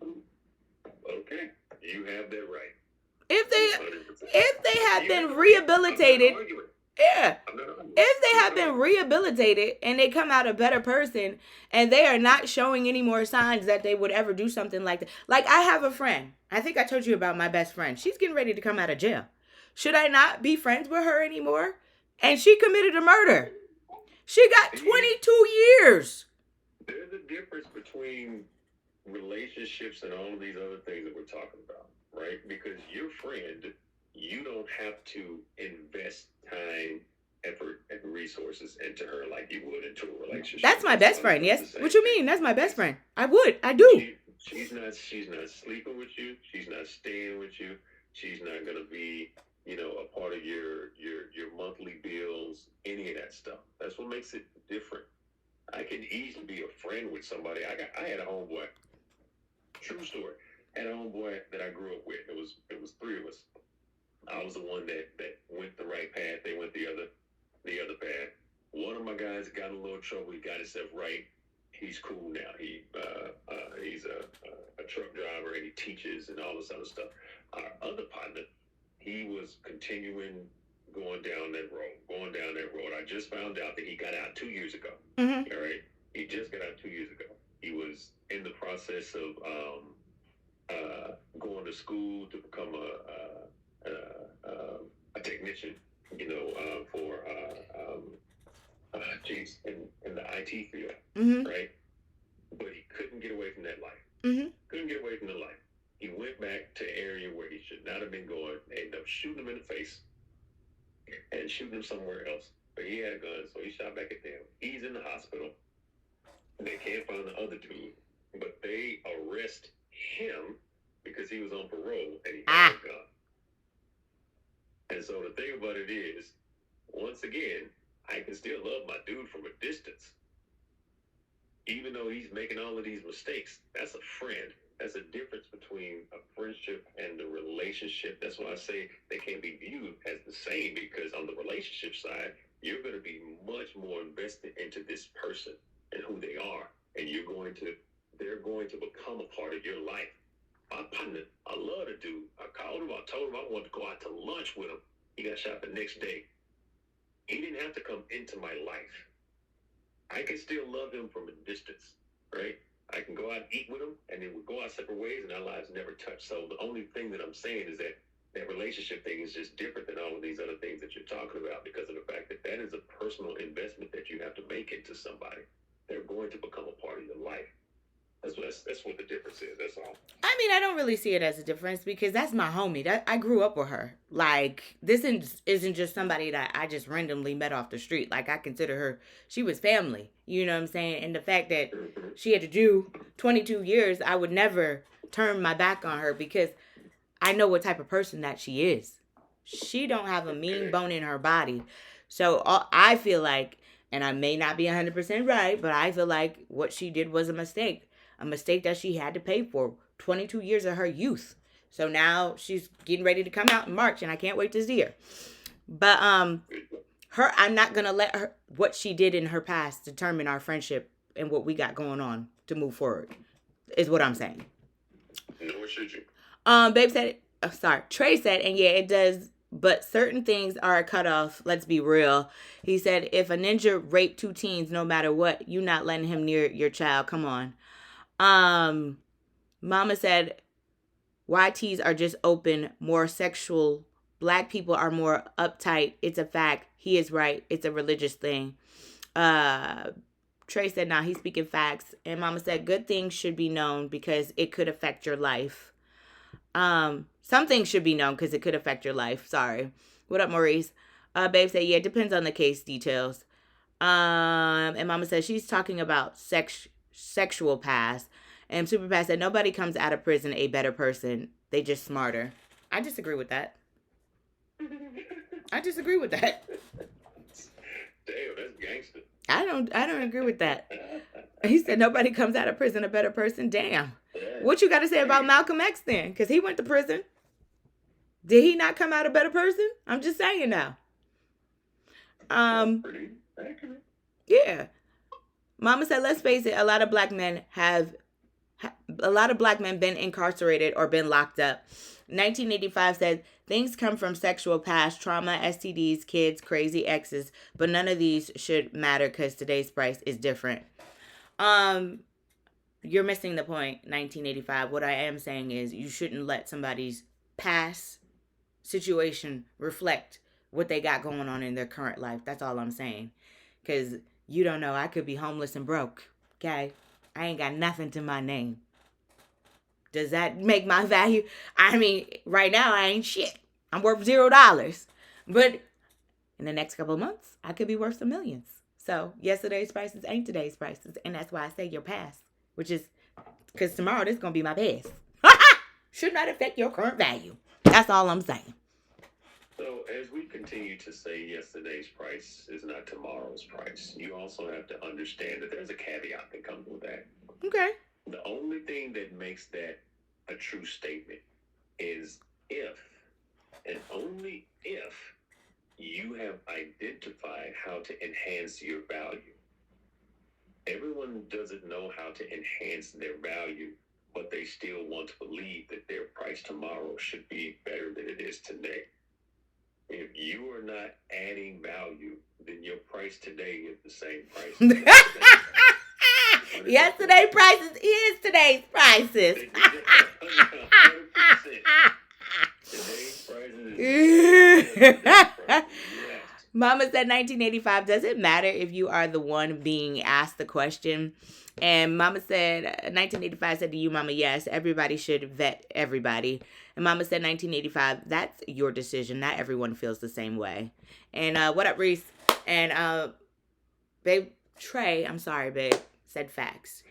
Okay, you have that right. If 100%. they have been rehabilitated, I'm not arguing. yeah. I'm not arguing. If they have been rehabilitated and they come out a better person and they are not showing any more signs that they would ever do something like that. Like I have a friend. I think I told you about my best friend. She's getting ready to come out of jail. Should I not be friends with her anymore? And she committed a murder. She got 22 years. There's a difference between relationships and all of these other things that we're talking about, right? Because your friend, you don't have to invest time, effort, and resources into her like you would into a relationship. That's my best friend. It's Yes. the What same you mean? thing. That's my best friend. I do. She's not sleeping with you. She's not staying with you. She's not gonna be, a part of your monthly bills, any of that stuff. That's what makes it different. I can easily be a friend with somebody. I had a homeboy. True story. Had a homeboy that I grew up with. It was three of us. I was the one that went the right path. They went the other path. One of my guys got in a little trouble. He got himself right. He's cool now. He's a truck driver and he teaches and all this other stuff. Our other partner, he was continuing going down that road. I just found out that he got out 2 years ago. Mm-hmm. All right, he just got out 2 years ago. He was in the process of going to school to become a technician, for in the IT field, Mm-hmm. right? But he couldn't get away from that life. Mm-hmm. Couldn't get away from the life. He went back to an area where he should not have been going. They ended up shooting him in the face and shooting him somewhere else. But he had a gun, so he shot back at them. He's in the hospital. They can't find the other dude, but they arrest him because he was on parole and he had a gun. And so the thing about it is, once again, I can still love my dude from a distance. Even though he's making all of these mistakes, that's a friend. That's a difference between a friendship and a relationship. That's why I say they can't be viewed as the same, because on the relationship side, you're going to be much more invested into this person and who they are. And they're going to become a part of your life. My partner, I love the dude. I called him, I told him I wanted to go out to lunch with him. He got shot the next day. He didn't have to come into my life. I can still love him from a distance, right? I can go out and eat with him, and then we go our separate ways, and our lives never touch. So the only thing that I'm saying is that relationship thing is just different than all of these other things that you're talking about, because of the fact that is a personal investment that you have to make into somebody. They're going to become a part of your life. That's what the difference is. That's all. I mean, I don't really see it as a difference because that's my homie. I grew up with her. Like, this isn't just somebody that I just randomly met off the street. Like, I consider her, she was family. You know what I'm saying? And the fact that she had to do 22 years, I would never turn my back on her because I know what type of person that she is. she don't have a mean bone in her body. So I feel like, and I may not be 100% right, but I feel like what she did was a mistake. A mistake that she had to pay for 22 years of her youth. So now she's getting ready to come out in March, and I can't wait to see her. But I'm not gonna let her what she did in her past determine our friendship and what we got going on to move forward. Is what I'm saying. Nor should you. Babe said, Trey said, and yeah, it does. But certain things are a cutoff. Let's be real. He said, if a ninja raped 2 teens, no matter what, you not letting him near your child. Come on. Mama said, YTs are just open, more sexual. Black people are more uptight. It's a fact. He is right. It's a religious thing. Trey said, nah, he's speaking facts. And Mama said, good things should be known because it could affect your life. Some things should be known because it could affect your life. Sorry. What up, Maurice? Babe said, yeah, it depends on the case details. And Mama said she's talking about sexual past. And Super Pass said, nobody comes out of prison a better person. They just smarter. I disagree with that. I disagree with that. Damn, that's gangster. I don't agree with that. He said nobody comes out of prison a better person. Damn. What you got to say about Malcolm X then? Because he went to prison. Did he not come out a better person? I'm just saying now. Pretty accurate. Yeah. Mama said, let's face it, a lot of black men been incarcerated or been locked up. 1985 said, things come from sexual past, trauma, STDs, kids, crazy exes, but none of these should matter because today's price is different. You're missing the point, 1985. What I am saying is you shouldn't let somebody's past situation reflect what they got going on in their current life. That's all I'm saying. Because you don't know, I could be homeless and broke, okay? I ain't got nothing to my name. Does that make my value? I mean, right now I ain't shit. I'm worth $0. But in the next couple of months, I could be worth some millions. So yesterday's prices ain't today's prices. And that's why I say your past. Which is, because tomorrow this is going to be my best. Should not affect your current value. That's all I'm saying. So as we continue to say yesterday's price is not tomorrow's price, you also have to understand that there's a caveat that comes with that. Okay. The only thing that makes that a true statement is if, and only if, you have identified how to enhance your value. Everyone doesn't know how to enhance their value, but they still want to believe that their price tomorrow should be better than it is today. If you are not adding value, then your price today is the same price. Yesterday's prices is today's prices. Today's prices. Mama said 1985, does it matter if you are the one being asked the question? And Mama said, 1985 said to you, Mama, yes, everybody should vet everybody. And Mama said 1985, that's your decision. Not everyone feels the same way. And what up, Reese? And babe, Trey, I'm sorry, babe, said facts.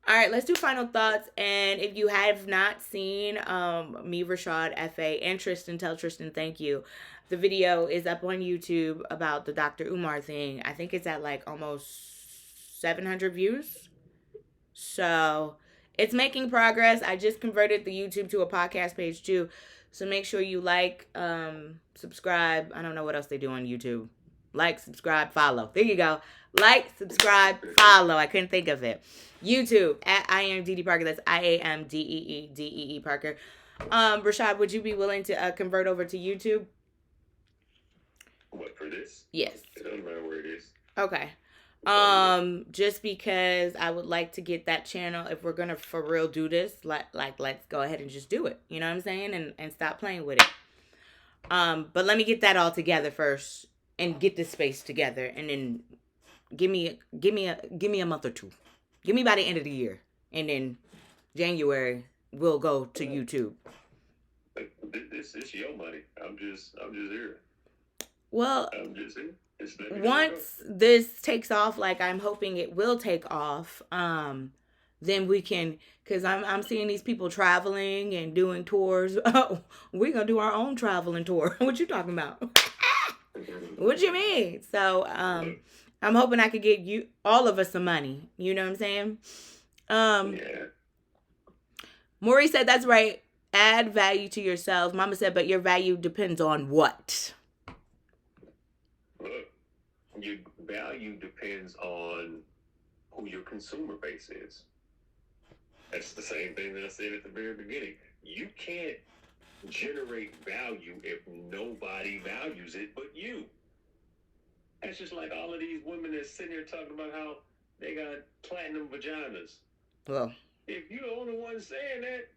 All right, let's do final thoughts. And if you have not seen me, Rashad, F.A., and Tristan, tell Tristan thank you. The video is up on YouTube about the Dr. Umar thing. I think it's at like almost 700 views. So it's making progress. I just converted the YouTube to a podcast page too. So make sure you like, subscribe. I don't know what else they do on YouTube. Like, subscribe, follow. There you go. Like, subscribe, follow. I couldn't think of it. YouTube at IamDeeDee Parker. That's IamDeeDee Parker. Rashad, would you be willing to convert over to YouTube? What, for this? Yes. It doesn't matter where it is. Okay. Just because I would like to get that channel, if we're gonna for real do this, let's go ahead and just do it. You know what I'm saying? And stop playing with it. But let me get that all together first and get this space together, and then give me a month or two. Give me by the end of the year, and then January we'll go to YouTube. This is your money. I'm just here. Well, I'm just here. Once this takes off, like I'm hoping it will take off, then we can, because I'm seeing these people traveling and doing tours. Oh, we're going to do our own traveling tour. What you talking about? What you mean? So, I'm hoping I could get all of us some money. You know what I'm saying? Yeah. Maurice said, that's right. Add value to yourself. Mama said, but your value depends on what? Look, your value depends on who your consumer base is. That's the same thing that I said at the very beginning. You can't generate value if nobody values it but you. That's just like all of these women that's sitting here talking about how they got platinum vaginas. Well, If you're the only one saying that,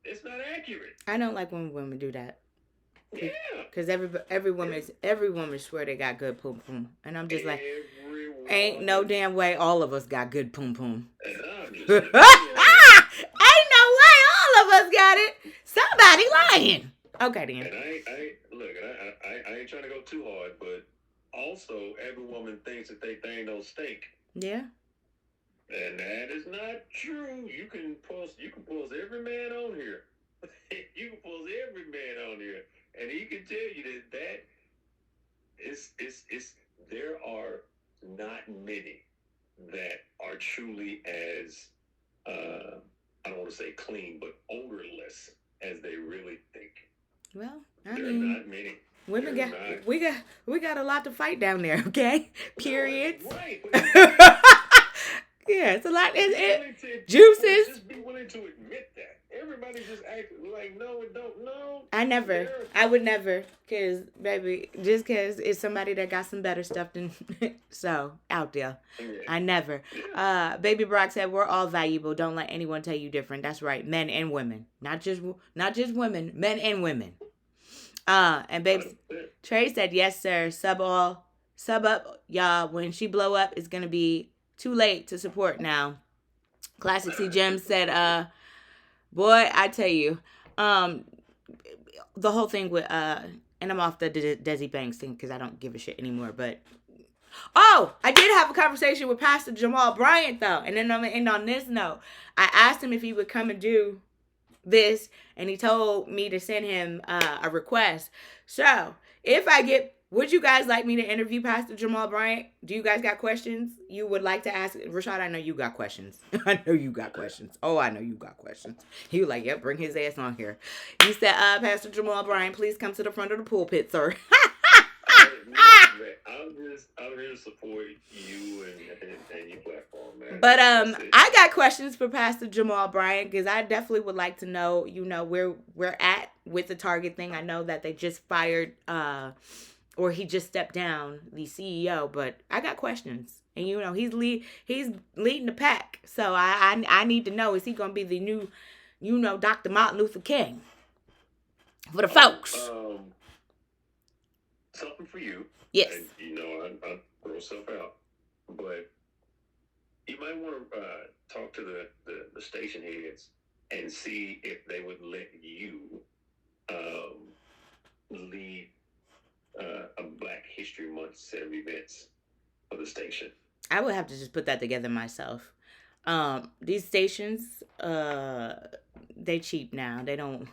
it's not accurate. I don't like when women do that. Yeah. Because every woman swear they got good poom poom. And I'm just like, ain't no damn way all of us got good poom poom. And I'm just Ain't no way all of us got it. Somebody lying. Okay, then. And I ain't trying to go too hard, but also every woman thinks that they thing don't stink. Yeah. And that is not true. You can post every man on here. You can post every man on here. And he can tell you that is there are not many that are truly as I don't want to say clean, but odorless as they really think. Well, I There are mean, not many. women They're got not. we got a lot to fight down there. Okay, periods. Right. Yeah, it's a lot. Juices. Just be willing to admit that. Everybody just act like no, it don't. No. I would never, cause baby, just cause it's somebody that got some better stuff than so out there. Yeah. I never. Baby Brock said we're all valuable. Don't let anyone tell you different. That's right, men and women, not just women, men and women. And baby Trey said yes, sir. Sub up, y'all. When she blow up, it's gonna be too late to support now. Classic C Gem said, boy, I tell you, the whole thing with, and I'm off the Desi Banks thing because I don't give a shit anymore, but, oh, I did have a conversation with Pastor Jamal Bryant, though, and then I'm going to end on this note. I asked him if he would come and do this, and he told me to send him a request. So, would you guys like me to interview Pastor Jamal Bryant? Do you guys got questions you would like to ask? Rashad, I know you got questions. I know you got questions. Oh, I know you got questions. He was like, yep, bring his ass on here. He said, Pastor Jamal Bryant, please come to the front of the pulpit, sir. I'm here to support you and your platform, man. But I got questions for Pastor Jamal Bryant because I definitely would like to know, where we're at with the Target thing. I know that they just fired or he just stepped down, the CEO, but I got questions. And he's leading the pack. So I need to know, is he going to be the new, Dr. Martin Luther King for the folks? Something for you. Yes. And, I throw stuff out. But you might want to talk to the station heads and see if they would let you lead a Black History Month set of events for the station. I would have to just put that together myself. These stations, they cheap now. They don't.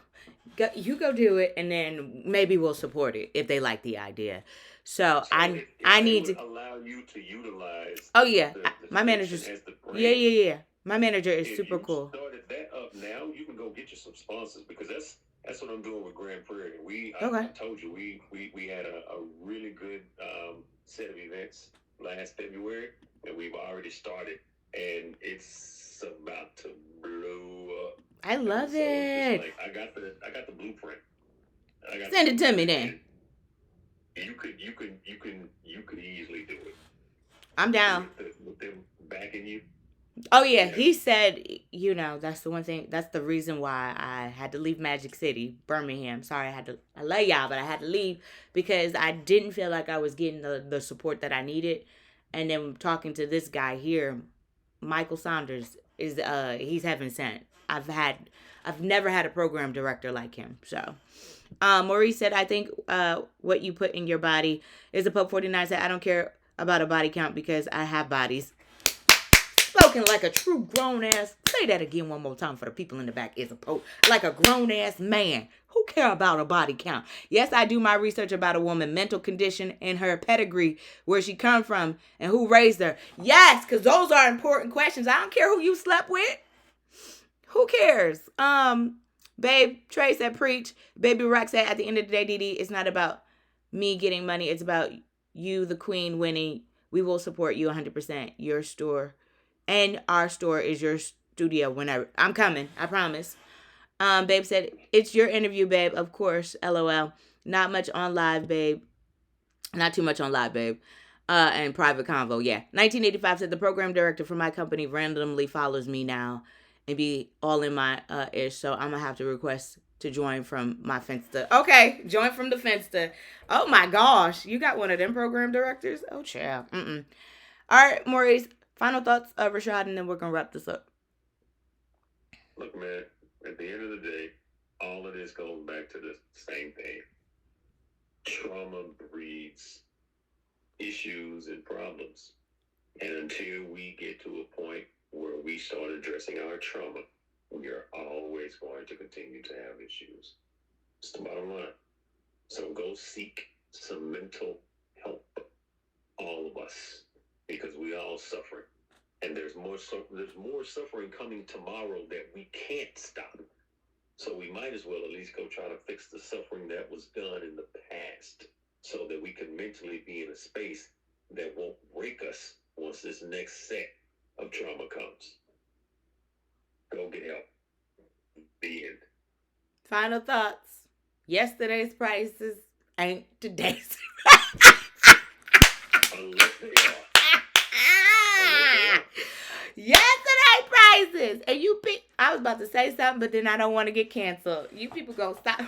You go do it, and then maybe we'll support it if they like the idea. So I need to allow you to utilize. Oh yeah, the my manager's. station as the brand. Yeah. My manager is If super you cool. started that up now, you can go get you some sponsors because that's what I'm doing with Grand Prairie. I Okay. told you we had a really good set of events last February, and we've already started, and it's about to blow up. I love So it's it. like, I got the blueprint. Send it to me then. You could easily do it. I'm down. With them backing you. Oh yeah, he said, that's the one thing. That's the reason why I had to leave Magic City, Birmingham. Sorry, I love y'all, but I had to leave because I didn't feel like I was getting the support that I needed. And then talking to this guy here, Michael Saunders is he's heaven sent. I've never had a program director like him. So, Maurice said, I think what you put in your body is a Pope 49 said, I don't care about a body count because I have bodies. Spoken. Walking like a true grown ass. Say that again one more time for the people in the back. Is a like a grown ass man. Who care about a body count? Yes, I do my research about a woman, mental condition, and her pedigree, where she come from, and who raised her. Yes, because those are important questions. I don't care who you slept with. Who cares? Babe, Trey said preach. Baby Rock said at the end of the day, Didi, it's not about me getting money. It's about you, the queen, winning. We will support you 100%. Your store and our store is your studio whenever. I'm coming. I promise. Babe said, it's your interview, babe. Of course. LOL. Not much on live, babe. Not too much on live, babe. And private convo. Yeah. 1985 said the program director for my company randomly follows me now and be all in my ish. So I'm going to have to request to join from my Finsta. Okay. Join from the Finsta. Oh my gosh. You got one of them program directors? Oh, child. All right, Maurice. Final thoughts of Rashad, and then we're going to wrap this up. Look, man, at the end of the day, all of this goes back to the same thing. Trauma breeds issues and problems. And until we get to a point where we start addressing our trauma, we are always going to continue to have issues. It's the bottom line. So go seek some mental help. All of us. Because we all suffering. And there's more suffering coming tomorrow that we can't stop. So we might as well at least go try to fix the suffering that was done in the past so that we can mentally be in a space that won't break us once this next set of trauma comes. Go get help. The end. Final thoughts. Yesterday's prices ain't today's. Unless they are. Yesterday prices. And you I was about to say something, but then I don't want to get canceled. You people go stop.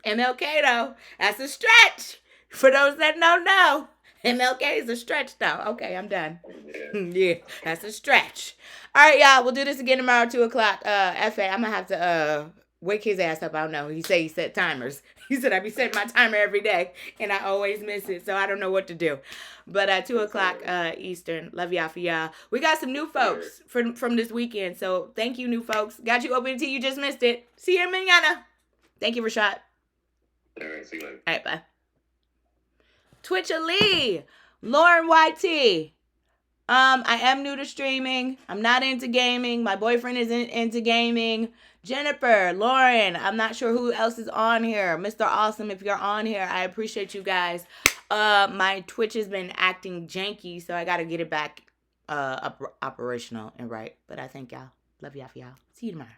MLK though, that's a stretch. For those that don't know, MLK is a stretch though. Okay, I'm done. Yeah, that's a stretch. All right, y'all. We'll do this again tomorrow, 2:00. FA, I'm gonna have to wake his ass up. I don't know. He set timers. He said I be setting my timer every day, and I always miss it, so I don't know what to do. But 2:00 Eastern. Love y'all for y'all. We got some new folks from this weekend, so thank you, new folks. Got you open until you just missed it. See you mañana. Thank you, Rashad. All right, see you later. All right, bye. Twitch Ali, Lauren YT. I am new to streaming. I'm not into gaming. My boyfriend isn't into gaming. Jennifer, Lauren, I'm not sure who else is on here. Mr. Awesome, if you're on here, I appreciate you guys. My Twitch has been acting janky, so I got to get it back operational and right. But I thank y'all. Love y'all for y'all. See you tomorrow.